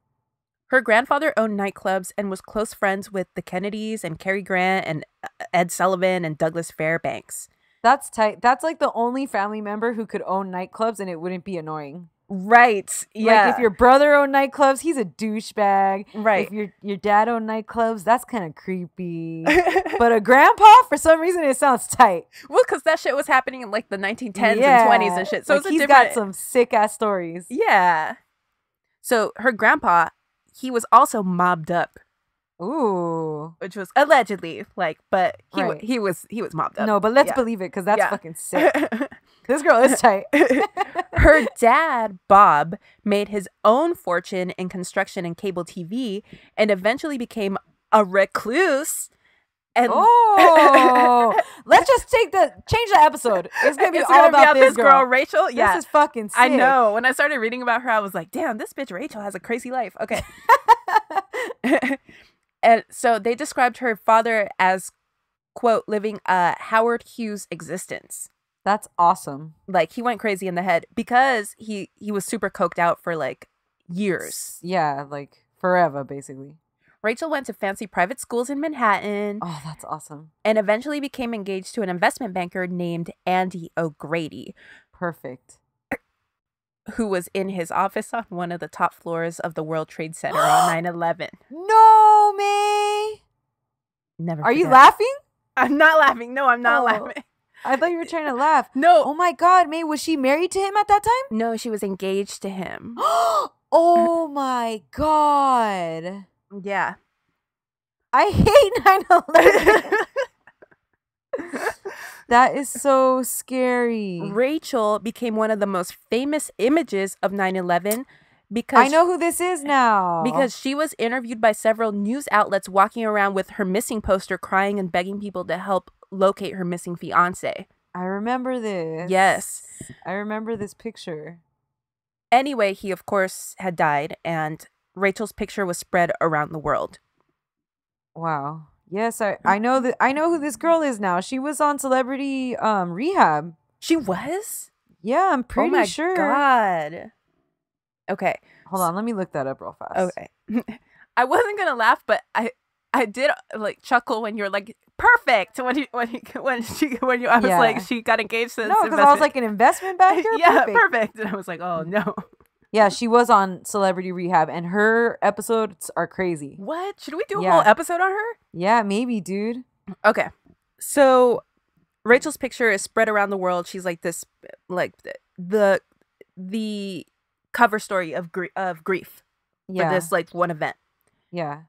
Her grandfather owned nightclubs and was close friends with the Kennedys and Cary Grant and Ed Sullivan and Douglas Fairbanks. That's tight. That's like the only family member who could own nightclubs and it wouldn't be annoying. Right. Yeah. Like if your brother owned nightclubs, he's a douchebag. Right. If your dad owned nightclubs, that's kind of creepy. But a grandpa, for some reason, it sounds tight. Well, because that shit was happening in like the 1910s and 20s and shit. So like it's a he's different... got some sick ass stories. Yeah. So her grandpa, he was also mobbed up. Ooh. Which was allegedly, like, but Right. he was mobbed up. No, but let's Yeah. believe it because that's Yeah. fucking sick. This girl is tight. Her dad, Bob, made his own fortune in construction and cable TV and eventually became a recluse. And Oh, let's just change the episode. It's gonna be all about this girl. Rachel. Yeah, This is fucking sick. I know. When I started reading about her, I was like, damn, this bitch Rachel has a crazy life. Okay. And so they described her father as, quote, living a Howard Hughes existence. That's awesome. Like, he went crazy in the head because he was super coked out for like years. Yeah, like forever, basically. Rachel went to fancy private schools in Manhattan Oh, that's awesome. and eventually became engaged to an investment banker named Andy O'Grady, Perfect. who was in his office on one of the top floors of the World Trade Center on 9/11. No, May. Never. Are you forget. laughing? I'm not laughing. No, I'm not Oh. laughing. I thought you were trying to laugh. No. Oh my God, May, was she married to him at that time? No, she was engaged to him. Oh my God. Yeah. I hate 9/11. That is so scary. Rachel became one of the most famous images of 9/11 because I know who this is now. because she was interviewed by several news outlets walking around with her missing poster, crying and begging people to help locate her missing fiance. I remember this. Yes. I remember this picture. Anyway, he of course had died and Rachel's picture was spread around the world. Wow. Yes, I know who this girl is now. She was on Celebrity Rehab. She was? Yeah, I'm pretty oh my sure. God. Okay. Hold on, let me look that up real fast. Okay. I wasn't gonna laugh, but I did like chuckle when you were like perfect when you I was Yeah. like she got engaged to this No, because I was like an investment banker. yeah, Perfect. perfect. And I was like, oh no. Yeah, she was on Celebrity Rehab, and her episodes are crazy. What? Should we do a Yeah. whole episode on her? Yeah, maybe, dude. Okay. So Rachel's picture is spread around the world. She's like this, like the cover story of grief Yeah, for this like one event. yeah.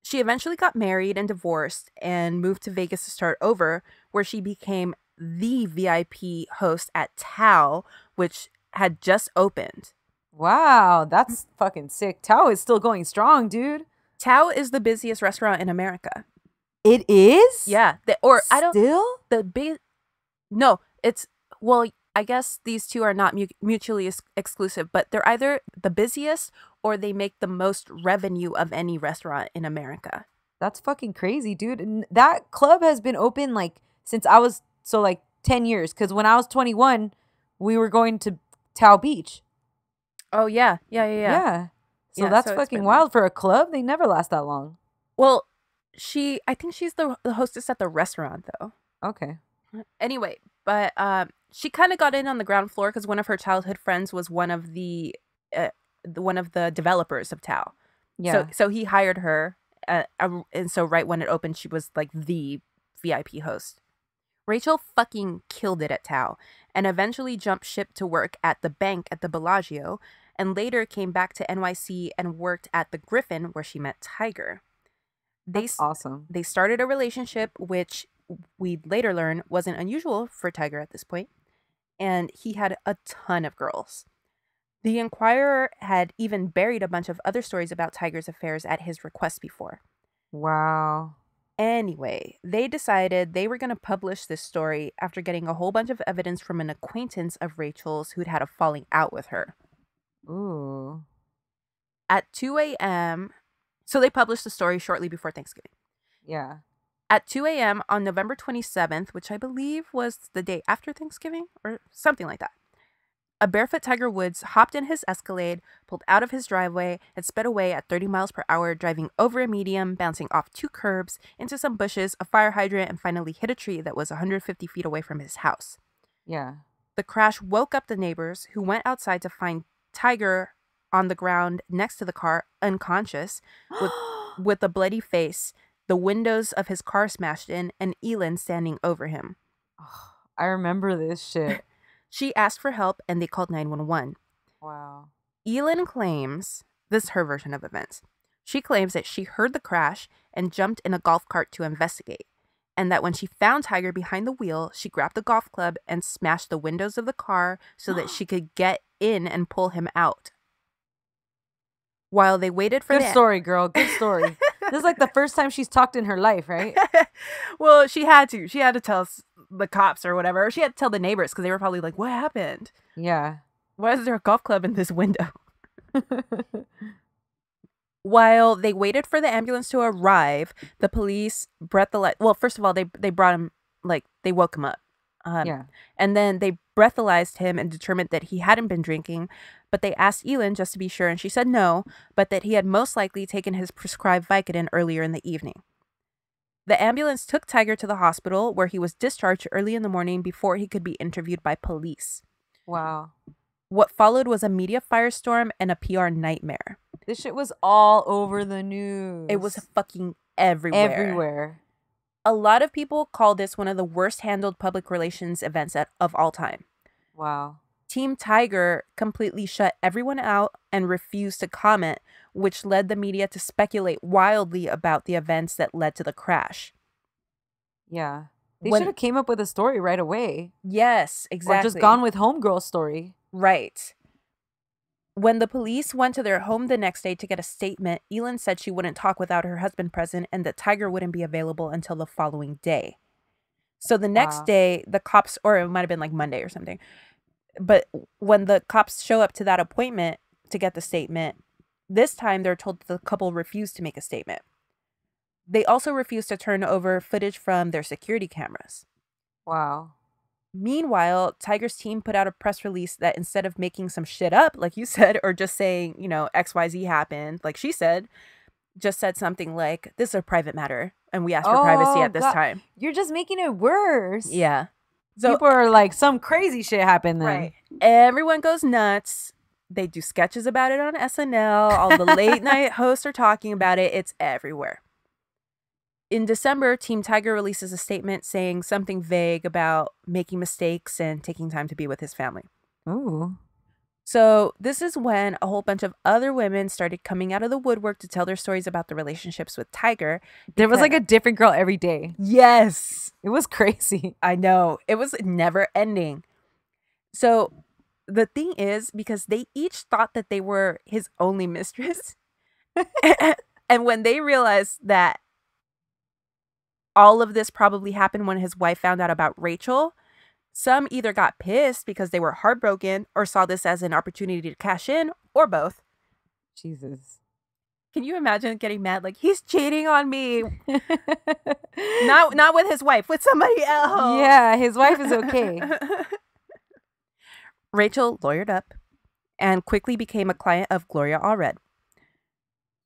She eventually got married and divorced and moved to Vegas to start over, where she became the VIP host at Tao, which had just opened. Wow, that's fucking sick. Tao is still going strong, dude. Tao is the busiest restaurant in America. It is? Yeah. Still? The big, no, it's, well, I guess these two are not mutually exclusive, but they're either the busiest or they make the most revenue of any restaurant in America. That's fucking crazy, dude. And that club has been open like since I was 10 years. Because when I was 21, we were going to Tao Beach. Oh, yeah. Yeah. So Yeah, that's so it's fucking been- wild for a club. They never last that long. Well, I think she's the hostess at the restaurant, though. Okay. Anyway, but she kind of got in on the ground floor because one of her childhood friends was one of the developers of Tao. Yeah. So he hired her, and so right when it opened, she was like the VIP host. Rachel fucking killed it at Tao, and eventually jumped ship to work at the bank at the Bellagio, and later came back to NYC and worked at the Griffin, where she met Tiger. That's awesome. They started a relationship, which we'd later learn wasn't unusual for Tiger at this point, and he had a ton of girls. The Inquirer had even buried a bunch of other stories about Tiger's affairs at his request before. Wow. Anyway, they decided they were going to publish this story after getting a whole bunch of evidence from an acquaintance of Rachel's who'd had a falling out with her. Ooh. At 2 a.m., so they published the story shortly before Thanksgiving. Yeah. At 2 a.m. on November 27th, which I believe was the day after Thanksgiving or something like that, A barefoot Tiger Woods hopped in his Escalade, pulled out of his driveway, and sped away at 30 miles per hour, driving over a median, bouncing off 2 curbs, into some bushes, a fire hydrant, and finally hit a tree that was 150 feet away from his house. Yeah. The crash woke up the neighbors, who went outside to find Tiger on the ground next to the car, unconscious, with a bloody face, the windows of his car smashed in, and Elin standing over him. I remember this shit. She asked for help, and they called 911. Wow. Elin claims, this is her version of events, she claims that she heard the crash and jumped in a golf cart to investigate, and that when she found Tiger behind the wheel, she grabbed the golf club and smashed the windows of the car so that she could get in and pull him out. While they waited for Good story, girl. Good story. This is like the first time she's talked in her life, right? Well, she had to. She had to tell the cops or whatever. She had to tell the neighbors because they were probably like, what happened? Yeah. Why is there a golf club in this window? While they waited for the ambulance to arrive, the police breathalyzed. Well, first of all, they brought him, like, they woke him up. Yeah. And then they breathalyzed him and determined that he hadn't been drinking, but they asked Elin just to be sure, and she said no, but that he had most likely taken his prescribed Vicodin earlier in the evening. The ambulance took Tiger to the hospital, where he was discharged early in the morning before he could be interviewed by police. Wow. What followed was a media firestorm and a PR nightmare. This shit was all over the news. It was fucking everywhere. Everywhere. A lot of people call this one of the worst handled public relations events of all time. Wow. Team Tiger completely shut everyone out and refused to comment, which led the media to speculate wildly about the events that led to the crash. Yeah. They should have came up with a story right away. Yes, exactly. Or just gone with Homegirl's story. Right. When the police went to their home the next day to get a statement, Elin said she wouldn't talk without her husband present and that Tiger wouldn't be available until the following day. So the next day, the cops, or it might have been like Monday or something, but when the cops show up to that appointment to get the statement, this time they're told the couple refused to make a statement. They also refused to turn over footage from their security cameras. Wow. Meanwhile, Tiger's team put out a press release that instead of making some shit up, like you said, or just saying, you know, XYZ happened, like she said, just said something like, this is a private matter, and we asked for privacy at this time. You're just making it worse. Yeah. So people are like, some crazy shit happened then. Right. Everyone goes nuts. They do sketches about it on SNL. All the late night hosts are talking about it. It's everywhere. In December, Team Tiger releases a statement saying something vague about making mistakes and taking time to be with his family. Ooh. So this is when a whole bunch of other women started coming out of the woodwork to tell their stories about the relationships with Tiger. There was like a different girl every day. Yes. It was crazy. I know. It was never ending. So the thing is, because they each thought that they were his only mistress. And when they realized that all of this probably happened when his wife found out about Rachel, some either got pissed because they were heartbroken or saw this as an opportunity to cash in, or both. Jesus. Can you imagine getting mad? Like, he's cheating on me. Not with his wife, with somebody else. Yeah, his wife is okay. Rachel lawyered up and quickly became a client of Gloria Allred.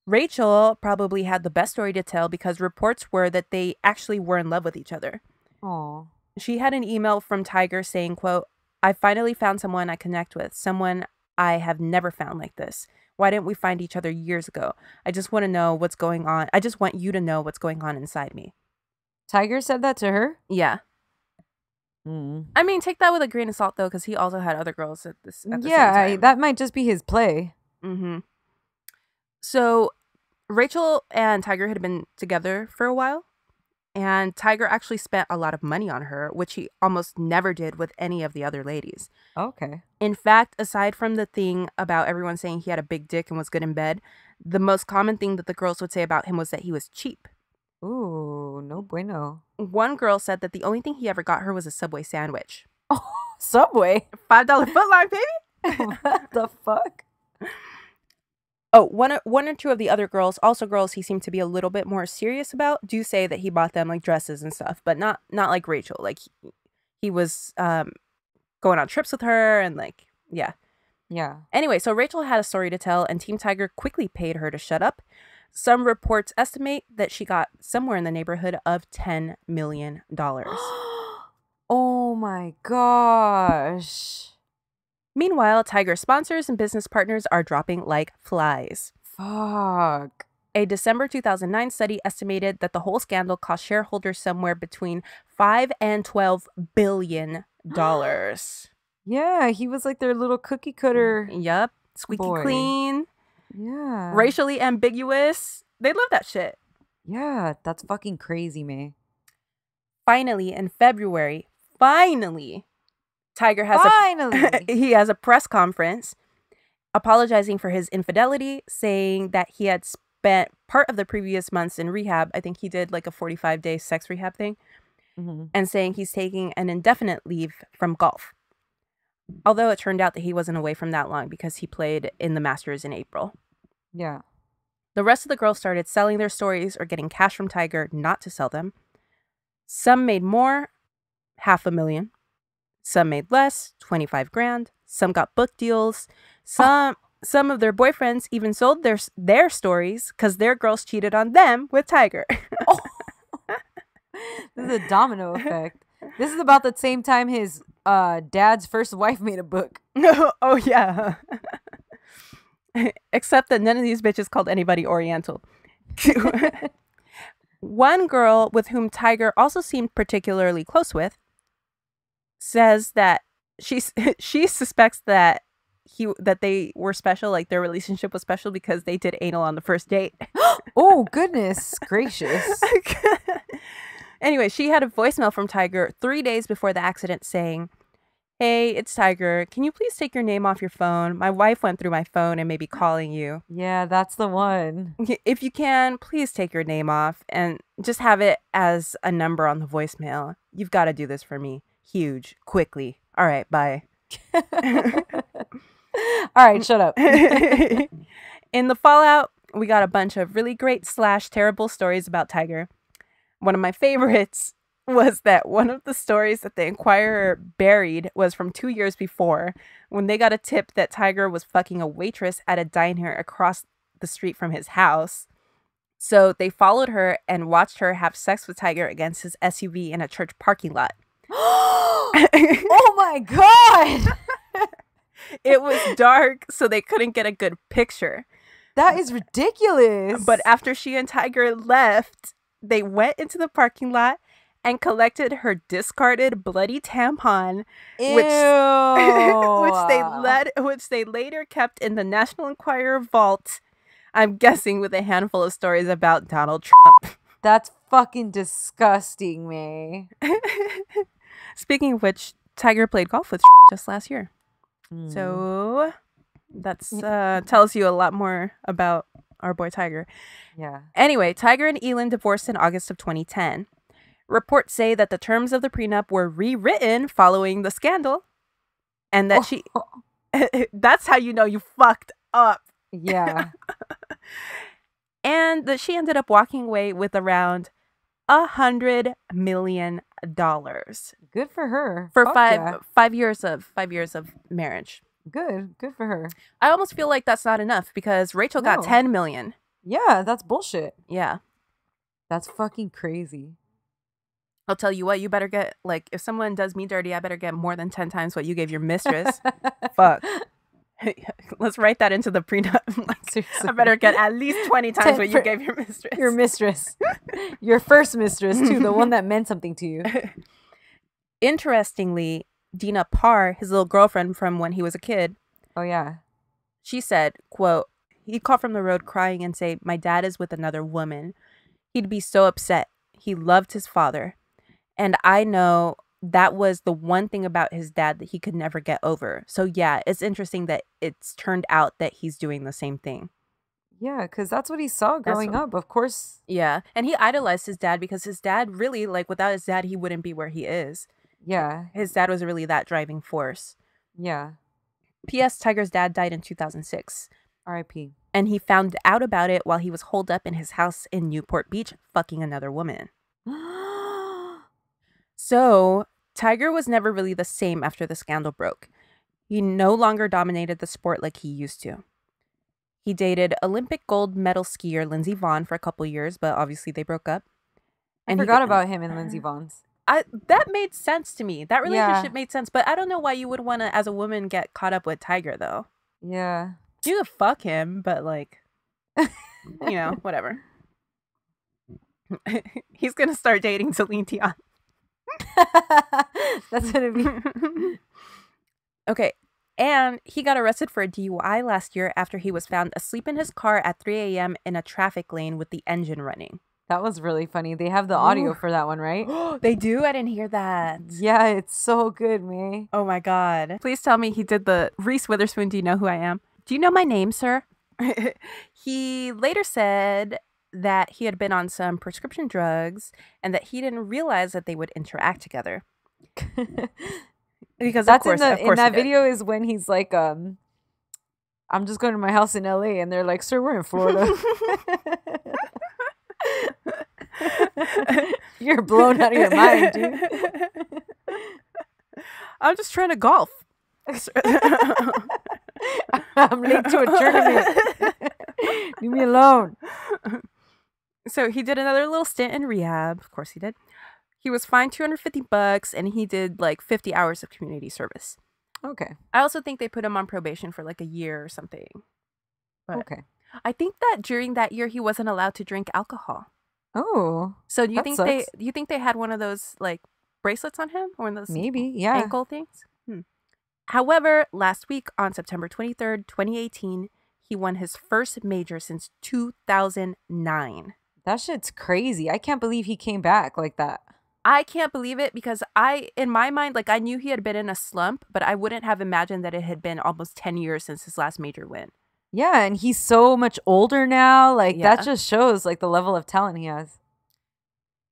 Rachel probably had the best story to tell because reports were that they actually were in love with each other. Oh. She had an email from Tiger saying, quote, I finally found someone I connect with, someone I have never found like this. Why didn't we find each other years ago? I just want to know what's going on. I just want you to know what's going on inside me. Tiger said that to her? Yeah. Mm. I mean, take that with a grain of salt, though, because he also had other girls at the same time. That might just be his play. Mm-hmm. So Rachel and Tiger had been together for a while, and Tiger actually spent a lot of money on her, which he almost never did with any of the other ladies. Okay. In fact, aside from the thing about everyone saying he had a big dick and was good in bed, the most common thing that the girls would say about him was that he was cheap. Ooh, no bueno. One girl said that the only thing he ever got her was a Subway sandwich. Oh, Subway? $5 footlong, baby? What the fuck? Oh, one or two of the other girls, also girls he seemed to be a little bit more serious about, do say that he bought them like dresses and stuff, but not like Rachel. Like he was going on trips with her and like Yeah. Yeah. Anyway, so Rachel had a story to tell, and Team Tiger quickly paid her to shut up. Some reports estimate that she got somewhere in the neighborhood of $10 million. Oh my gosh. Meanwhile, Tiger's sponsors and business partners are dropping like flies. Fuck. A December 2009 study estimated that the whole scandal cost shareholders somewhere between $5 and $12 billion. Yeah, he was like their little cookie cutter. Yup. Squeaky boy. clean. Yeah. Racially ambiguous. They love that shit. Yeah, that's fucking crazy, man. Finally, in February, Tiger has he has a press conference apologizing for his infidelity, saying that he had spent part of the previous months in rehab. I think he did like a 45-day sex rehab thing. Mm-hmm. And saying he's taking an indefinite leave from golf. Although it turned out that he wasn't away from that long because he played in the Masters in April. Yeah. The rest of the girls started selling their stories or getting cash from Tiger not to sell them. Some made more, $500,000. Some made less, $25,000. Some got book deals. Some of their boyfriends even sold their stories because their girls cheated on them with Tiger. Oh. This is a domino effect. This is about the same time his dad's first wife made a book. Oh, yeah. Except that none of these bitches called anybody Oriental. One girl with whom Tiger also seemed particularly close with says that she suspects that they were special, like their relationship was special because they did anal on the first date. Oh, goodness gracious. Anyway, she had a voicemail from Tiger 3 days before the accident saying, "Hey, it's Tiger. Can you please take your name off your phone? My wife went through my phone and may be calling you. Yeah, that's the one. If you can, please take your name off and just have it as a number on the voicemail. You've got to do this for me. Huge. Quickly. All right, bye." All right, shut up. In the fallout, we got a bunch of really great / terrible stories about Tiger. One of my favorites was that one of the stories that the Inquirer buried was from 2 years before, when they got a tip that Tiger was fucking a waitress at a diner across the street from his house. So they followed her and watched her have sex with Tiger against his SUV in a church parking lot. Oh my God. It was dark, so they couldn't get a good picture. That is ridiculous. But after she and Tiger left, they went into the parking lot and collected her discarded bloody tampon, which they later kept in the National Enquirer vault. I'm guessing with a handful of stories about Donald Trump. That's fucking disgusting, May. Speaking of which, Tiger played golf with just last year. So that's tells you a lot more about our boy Tiger. Yeah. Anyway, Tiger and Elin divorced in August of 2010. Reports say that the terms of the prenup were rewritten following the scandal, and that that's how you know you fucked up. Yeah. And that she ended up walking away with around $100 million. Good for her. For Fuck 5 years of marriage. Good for her. I almost feel like that's not enough because Rachel got $10 million. Yeah, that's bullshit. Yeah. That's fucking crazy. I'll tell you what, you better get, like, if someone does me dirty, I better get more than 10 times what you gave your mistress. Fuck. Let's write that into the prenup. Like, I better get at least 20 times what you gave your mistress. Your mistress. Your first mistress, too. The one that meant something to you. Interestingly, Dina Parr, his little girlfriend from when he was a kid. Oh, yeah. She said, quote, "He'd call from the road crying and say, 'My dad is with another woman.' He'd be so upset. He loved his father. And I know that was the one thing about his dad that he could never get over. So yeah, it's interesting that it's turned out that he's doing the same thing." Yeah, because that's what he saw growing up, of course. Yeah, and he idolized his dad because his dad really, like, without his dad, he wouldn't be where he is. Yeah. His dad was really that driving force. Yeah. P.S. Tiger's dad died in 2006. R.I.P. And he found out about it while he was holed up in his house in Newport Beach, fucking another woman. So, Tiger was never really the same after the scandal broke. He no longer dominated the sport like he used to. He dated Olympic gold medal skier Lindsey Vonn for a couple years, but obviously they broke up. I forgot about him and Lindsey Vonn's. That made sense to me. That relationship made sense, but I don't know why you would want to, as a woman, get caught up with Tiger, though. Yeah. You could fuck him, but like, whatever. He's going to start dating Celine Dion. That's going to be... Okay. And he got arrested for a DUI last year after he was found asleep in his car at 3 a.m. in a traffic lane with the engine running. That was really funny. They have the audio for that one, right? They do? I didn't hear that. Yeah, it's so good, May. Oh my God. Please tell me he did the Reese Witherspoon, do you know who I am? Do you know my name, sir? He later said that he had been on some prescription drugs and that he didn't realize that they would interact together. Because that's of course in that video is when he's like, I'm just going to my house in LA, and they're like, sir, we're in Florida. You're blown out of your mind, dude. I'm just trying to golf. I'm late to a tournament. Leave me alone. So he did another little stint in rehab. Of course he did. He was fined $250 and he did like 50 hours of community service. Okay. I also think they put him on probation for like a year or something. But okay. I think that during that year he wasn't allowed to drink alcohol. Oh. So do you think they had one of those like bracelets on him, or one of those ankle things? However, last week on September 23rd, 2018, he won his first major since 2009. That shit's crazy. I can't believe he came back like that. I can't believe it because in my mind, like I knew he had been in a slump, but I wouldn't have imagined that it had been almost 10 years since his last major win. Yeah, and he's so much older now. Like that just shows like the level of talent he has.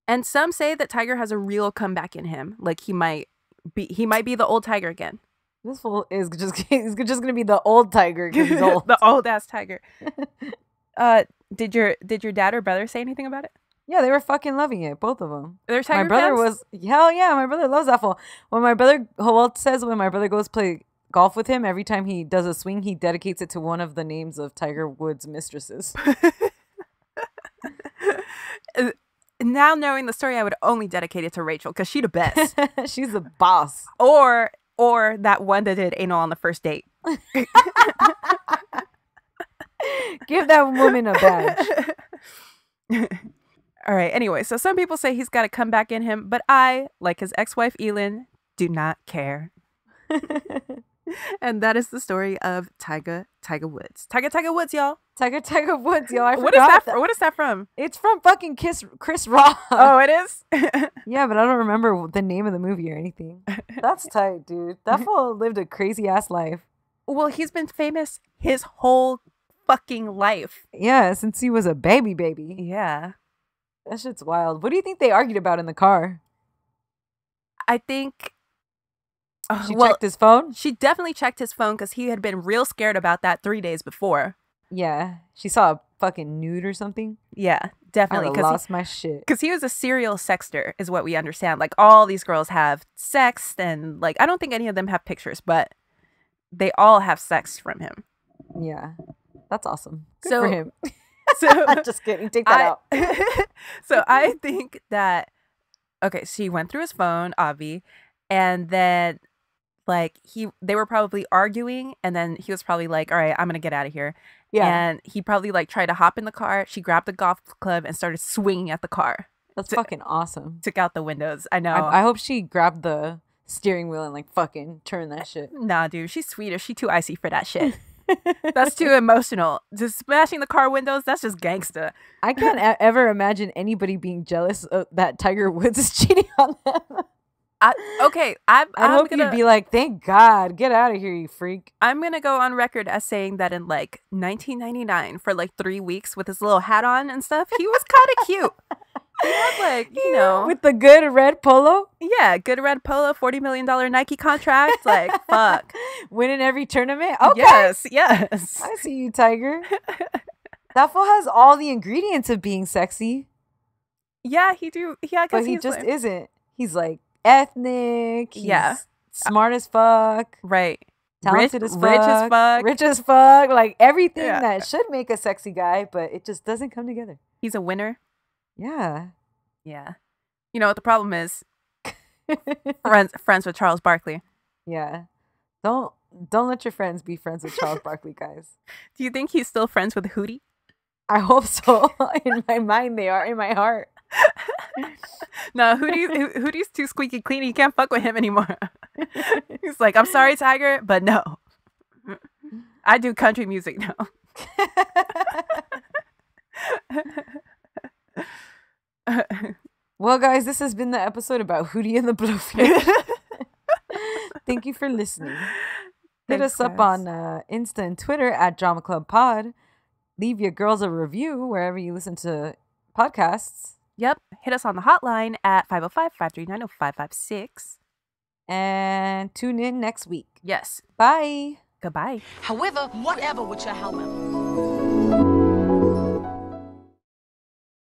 And some say that Tiger has a real comeback in him. Like he might be the old Tiger again. This fool is just gonna be the old Tiger because he's old. The old ass Tiger. Did your dad or brother say anything about it? Yeah, they were fucking loving it, both of them. They're Tiger My brother fans? was hell yeah. My brother loves that fool. When my brother goes play golf with him, every time he does a swing, he dedicates it to one of the names of Tiger Woods' mistresses. Now knowing the story, I would only dedicate it to Rachel because she's the best. She's the boss. Or that one that did anal on the first date. Give that woman a badge. All right. Anyway, so some people say he's got a comeback in him, but I, like his ex-wife Elin, do not care. And that is the story of Tiger Woods. Tiger Woods, y'all. Tiger Woods, y'all. What is that from? It's from fucking Chris Rock. Oh, it is? Yeah, but I don't remember the name of the movie or anything. That's tight, dude. That fool lived a crazy ass life. Well, he's been famous his whole fucking life. Yeah, since he was a baby. Yeah. That shit's wild. What do you think they argued about in the car? I think... She checked his phone? She definitely checked his phone because he had been real scared about that 3 days before. Yeah. She saw a fucking nude or something? Yeah, definitely. I lost my shit. Because he was a serial sexter is what we understand. Like all these girls have sex and like, I don't think any of them have pictures, but they all have sex from him. Yeah. That's awesome. Good for him. Just kidding. Take that out. So I think that, okay, she went through his phone, Avi, and then like they were probably arguing, and then he was probably like, all right, I'm gonna get out of here. Yeah. And he probably like tried to hop in the car. She grabbed the golf club and started swinging at the car. That's fucking awesome. Took out the windows. I know. I hope she grabbed the steering wheel and like fucking turned that shit. Nah, dude, she's Swedish. She too icy for that shit. That's too emotional. Just smashing the car windows, that's just gangsta. I can't ever imagine anybody being jealous of that Tiger Woods is cheating on them. I hope you'd be like, thank God, get out of here, you freak. I'm gonna go on record as saying that in like 1999, for like 3 weeks with his little hat on and stuff, he was kind of cute. He had like, you know, with the good red polo. Yeah, good red polo, $40 million Nike contract. Like, fuck, winning every tournament. Okay, yes. I see you, Tiger. That fool has all the ingredients of being sexy. Yeah, he do. Yeah, but he just isn't. He's like ethnic. He's smart as fuck. Right. Talented as fuck. Rich as fuck. Rich as fuck. Like everything Yeah. that should make a sexy guy, but it just doesn't come together. He's a winner. Yeah. Yeah. You know what the problem is? friends with Charles Barkley. Yeah. Don't let your friends be friends with Charles Barkley, guys. Do you think he's still friends with Hootie? I hope so. In my mind, they are. In my heart. No, Hootie's too squeaky clean. You can't fuck with him anymore. He's like, I'm sorry, Tiger, but no. I do country music now. Well, guys, this has been the episode about Hootie and the Blowfish. Thank you for listening. Hit Thanks, us up guys. on Insta and Twitter at Drama Club Pod. Leave your girls a review wherever you listen to podcasts. Yep. Hit us on the hotline at 505-539-0556. And tune in next week. Yes. Bye. Goodbye. However, whatever with your however.